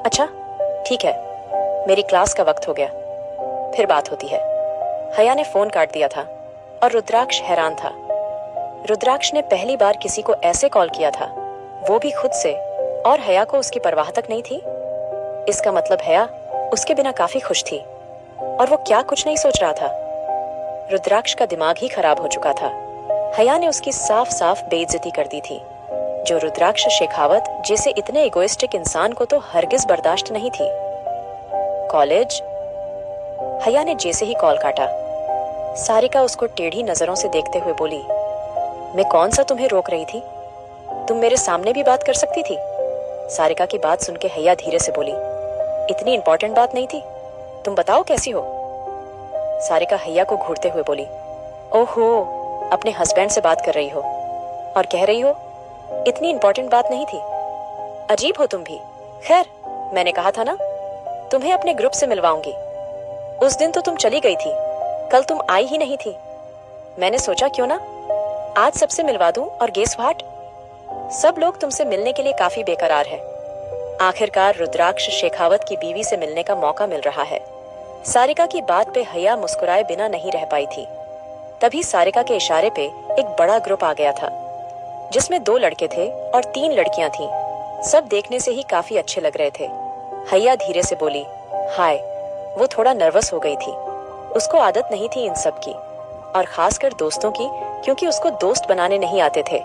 अच्छा ठीक है, मेरी क्लास का वक्त हो गया, फिर बात होती है। हया ने फोन काट दिया था और रुद्राक्ष हैरान था। रुद्राक्ष ने पहली बार किसी को ऐसे कॉल किया था, वो भी खुद से, और हया को उसकी परवाह तक नहीं थी। इसका मतलब हया उसके बिना काफी खुश थी, और वो क्या कुछ नहीं सोच रहा था। रुद्राक्ष का दिमाग ही खराब हो चुका था। हया ने उसकी साफ साफ बेइज्जती कर दी थी, जो रुद्राक्ष शेखावत जैसे इतने इगोइस्टिक इंसान को तो हरगिज बर्दाश्त नहीं थी। कॉलेज। हया ने जैसे ही कॉल काटा, सारिका उसको टेढ़ी नजरों से देखते हुए बोली, मैं कौन सा तुम्हें रोक रही थी, तुम मेरे सामने भी बात कर सकती थी। सारिका की बात सुन के हया धीरे से बोली, इतनी इंपॉर्टेंट बात नहीं थी, तुम बताओ कैसी हो। सारिका हया को घूरते हुए बोली, ओहो, अपने हस्बैंड से बात कर रही हो और कह रही हो इतनी इंपॉर्टेंट बात नहीं थी। अजीब हो तुम भी। खैर, मैंने कहा था ना, तुम्हें अपने ग्रुप से मिलवाऊंगी। उस दिन तो तुम चली गई थी, कल तुम आई ही नहीं थी। मैंने सोचा क्यों ना आज सबसे मिलवा दूं, और गेस व्हाट, सब लोग तुमसे मिलने के लिए काफी बेकरार है। आखिरकार रुद्राक्ष शेखावत की बीवी से मिलने का मौका मिल रहा है। सारिका की बात पे हया मुस्कुराए बिना नहीं रह पाई थी। तभी सारिका के इशारे पे एक बड़ा ग्रुप आ गया था, जिसमें 2 लड़के थे और 3 लड़कियां थीं। सब देखने से ही काफी अच्छे लग रहे थे। हया धीरे से बोली, हाय। वो थोड़ा नर्वस हो गई थी। उसको आदत नहीं थी इन सब की, और खासकर दोस्तों की, क्योंकि उसको दोस्त बनाने नहीं आते थे।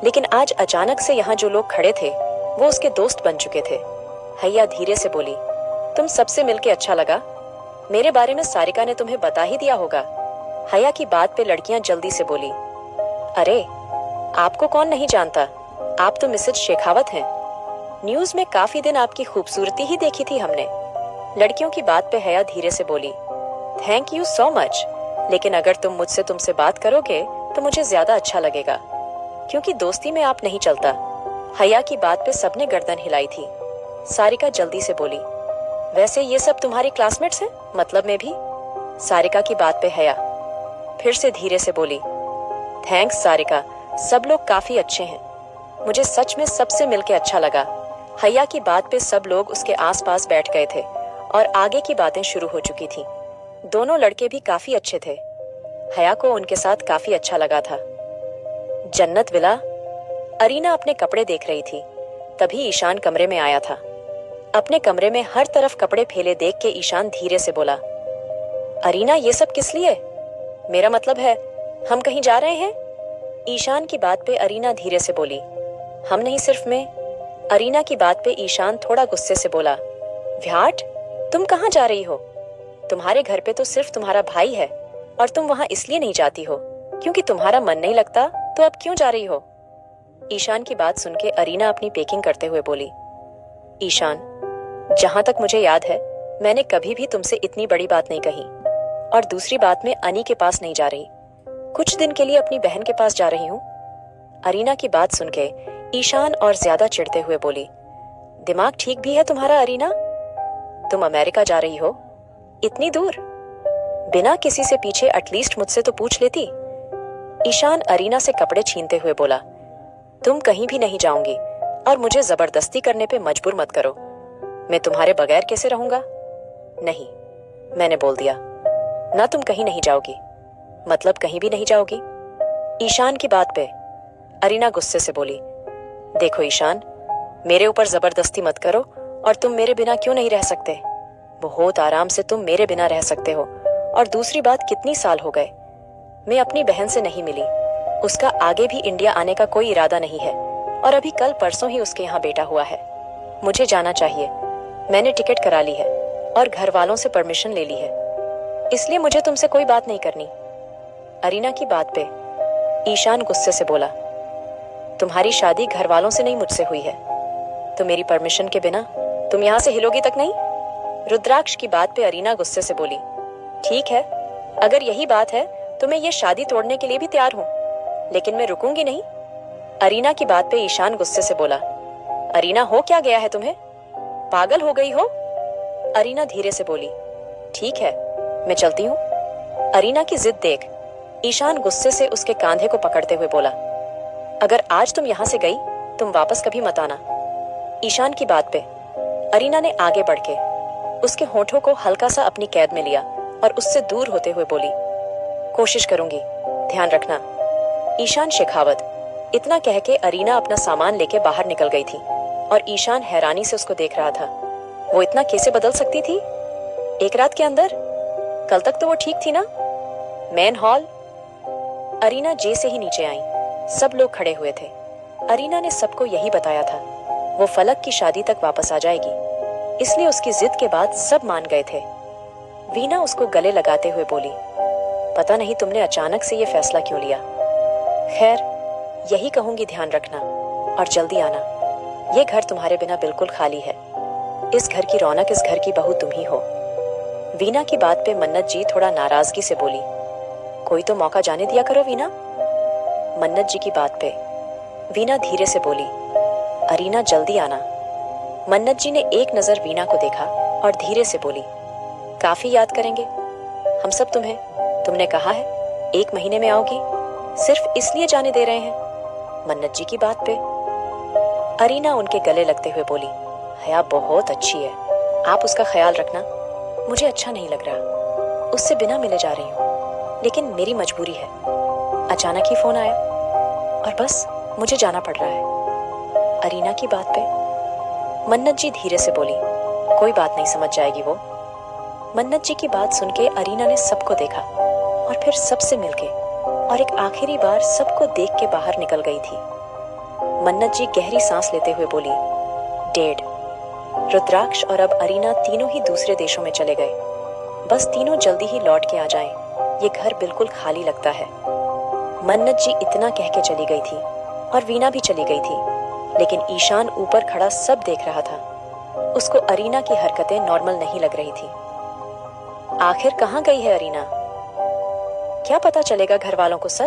लेकिन आज अचानक से यहाँ जो लोग खड़े थे वो उसके दोस्त बन चुके थे। हया धीरे से बोली, तुम सबसे मिलके अच्छा लगा। मेरे बारे में सारिका ने तुम्हें बता ही दिया होगा। हया की बात पे लड़कियां जल्दी से बोली, अरे आपको कौन नहीं जानता, आप तो मिसेज शेखावत हैं। न्यूज में काफी दिन आपकी खूबसूरती ही देखी थी हमने। लड़कियों की बात पे हया धीरे से बोली, थैंक यू सो मच, लेकिन अगर तुम मुझसे तुमसे बात करोगे तो मुझे ज्यादा अच्छा लगेगा, क्योंकि दोस्ती में आप नहीं चलता। हया की बात पे सबने गर्दन हिलाई थी। सारिका जल्दी से बोली, वैसे ये सब तुम्हारी क्लासमेट्स हैं, मतलब में भी। सारिका की बात पे हया फिर से धीरे से बोली, थैंक्स सारिका, सब लोग काफी अच्छे हैं। मुझे सच में सबसे मिलके अच्छा लगा। हया की बात पे सब लोग उसके आसपास बैठ गए थे और आगे की बातें शुरू हो चुकी थी। दोनों लड़के भी काफी अच्छे थे। हया को उनके साथ काफी अच्छा लगा था। जन्नत विला। अरीना अपने कपड़े देख रही थी। तभी ईशान कमरे में आया था। अपने कमरे में हर तरफ कपड़े फैले देख के ईशान धीरे से बोला, अरीना ये सब किस लिए? मेरा मतलब है हम कहीं जा रहे हैं? ईशान की बात पे अरीना धीरे से बोली, हम नहीं सिर्फ मैं। अरीना की बात पे ईशान थोड़ा गुस्से से बोला, व्याट, तुम कहाँ जा रही हो? तुम्हारे घर पे तो सिर्फ तुम्हारा भाई है और तुम वहां इसलिए नहीं जाती हो क्योंकि तुम्हारा मन नहीं लगता, तो अब क्यों जा रही हो? ईशान की बात सुन के अरीना अपनी पैकिंग करते हुए बोली, ईशान, जहां तक मुझे याद है मैंने कभी भी तुमसे इतनी बड़ी बात नहीं कही। और दूसरी बात, मैं अनी के पास नहीं जा रही, कुछ दिन के लिए अपनी बहन के पास जा रही हूँ। अरीना की बात सुन के ईशान और ज्यादा चिढ़ते हुए बोली, दिमाग ठीक भी है तुम्हारा अरीना? तुम अमेरिका जा रही हो, इतनी दूर, बिना किसी से पीछे एटलीस्ट मुझसे तो पूछ लेती। ईशान अरीना से कपड़े छीनते हुए बोला, तुम कहीं भी नहीं जाऊंगी और मुझे जबरदस्ती करने पे मजबूर मत करो। मैं तुम्हारे बगैर कैसे रहूंगा? नहीं, मैंने बोल दिया ना, तुम कहीं नहीं जाओगी, मतलब कहीं भी नहीं जाओगी। ईशान की बात पे अरीना गुस्से से बोली, देखो ईशान, मेरे ऊपर जबरदस्ती मत करो, और तुम मेरे बिना क्यों नहीं रह सकते? बहुत आराम से तुम मेरे बिना रह सकते हो। और दूसरी बात, कितनी साल हो गए मैं अपनी बहन से नहीं मिली। उसका आगे भी इंडिया आने का कोई इरादा नहीं है, और अभी कल परसों ही उसके यहाँ बेटा हुआ है। मुझे जाना चाहिए, मैंने टिकट करा ली है और घर वालों से परमिशन ले ली है, इसलिए मुझे तुमसे कोई बात नहीं करनी। अरीना की बात पे ईशान गुस्से से बोला, तुम्हारी शादी घर वालों से नहीं मुझसे हुई है, तो मेरी परमिशन के बिना तुम यहाँ से हिलोगी तक नहीं। रुद्राक्ष की बात पे अरीना गुस्से से बोली, ठीक है, अगर यही बात है तो मैं ये शादी तोड़ने के लिए भी तैयार हूँ, लेकिन मैं रुकूंगी नहीं। अरीना की बात पे ईशान गुस्से से बोला, अरीना हो क्या गया है तुम्हें, पागल हो गई हो? अरीना धीरे से बोली, ठीक है, मैं चलती हूँ। अरीना की जिद देख ईशान गुस्से से उसके कांधे को पकड़ते हुए बोला, अगर आज तुम यहाँ से गई तुम वापस कभी मत आना। ईशान की बात पे अरीना ने आगे बढ़ के उसके होठों को हल्का सा अपनी कैद में लिया और उससे दूर होते हुए बोली, कोशिश करूंगी, ध्यान रखना। ईशान शेखावत। इतना कह के अरीना अपना सामान लेके बाहर निकल गई थी और ईशान हैरानी से उसको देख रहा था। वो इतना कैसे बदल सकती थी एक रात के अंदर? कल तक तो वो ठीक थी ना। Man hall. अरीना जे से ही नीचे आई। सब लोग खड़े हुए थे। अरीना ने सबको यही बताया था, वो फलक की शादी तक वापस आ जाएगी, इसलिए उसकी जिद के बाद सब मान गए थे। वीना उसको गले लगाते हुए बोली, पता नहीं तुमने अचानक से ये फैसला क्यों लिया। खैर, यही कहूंगी, ध्यान रखना और जल्दी आना। ये घर तुम्हारे बिना बिल्कुल खाली है। इस घर की रौनक, इस घर की बहू तुम ही हो। वीना की बात पे मन्नत जी थोड़ा नाराजगी से बोली, कोई तो मौका जाने दिया करो वीना। मन्नत जी की बात पे वीना धीरे से बोली, अरीना जल्दी आना। मन्नत जी ने एक नजर वीणा को देखा और धीरे से बोली, काफी याद करेंगे हम सब तुम्हें। तुमने कहा है 1 महीने में आओगी, सिर्फ इसलिए जाने दे रहे हैं मन्नत जी की बात पे। अरीना उनके गले लगते हुए बोली, हया बहुत अच्छी है, आप उसका ख्याल रखना। मुझे अच्छा नहीं लग रहा, उससे बिना मिले जा रही हूँ, लेकिन मेरी मजबूरी है। अचानक ही फोन आया और बस मुझे जाना पड़ रहा है। अरीना की बात पे मन्नत जी धीरे से बोली, कोई बात नहीं, समझ जाएगी वो। मन्नत जी की बात सुन के अरीना ने सबको देखा और फिर सबसे मिलके और एक आखिरी बार सबको देख के बाहर निकल गई थी। मन्नत जी गहरी सांस लेते हुए बोली, डेड। रुद्राक्ष और अब अरीना तीनों ही दूसरे देशों में चले गए। बस तीनों जल्दी ही लौट के आ जाएं, ये घर बिल्कुल खाली लगता है। मन्नत जी इतना कह के चली गई थी और वीणा भी चली गई थी, लेकिन ईशान ऊपर खड़ा सब देख रहा था। उसको अरीना की हरकतें नॉर्मल नहीं लग रही थी। आखिर कहाँ गई है अरीना? क्या पता चलेगा घर वालों को सच?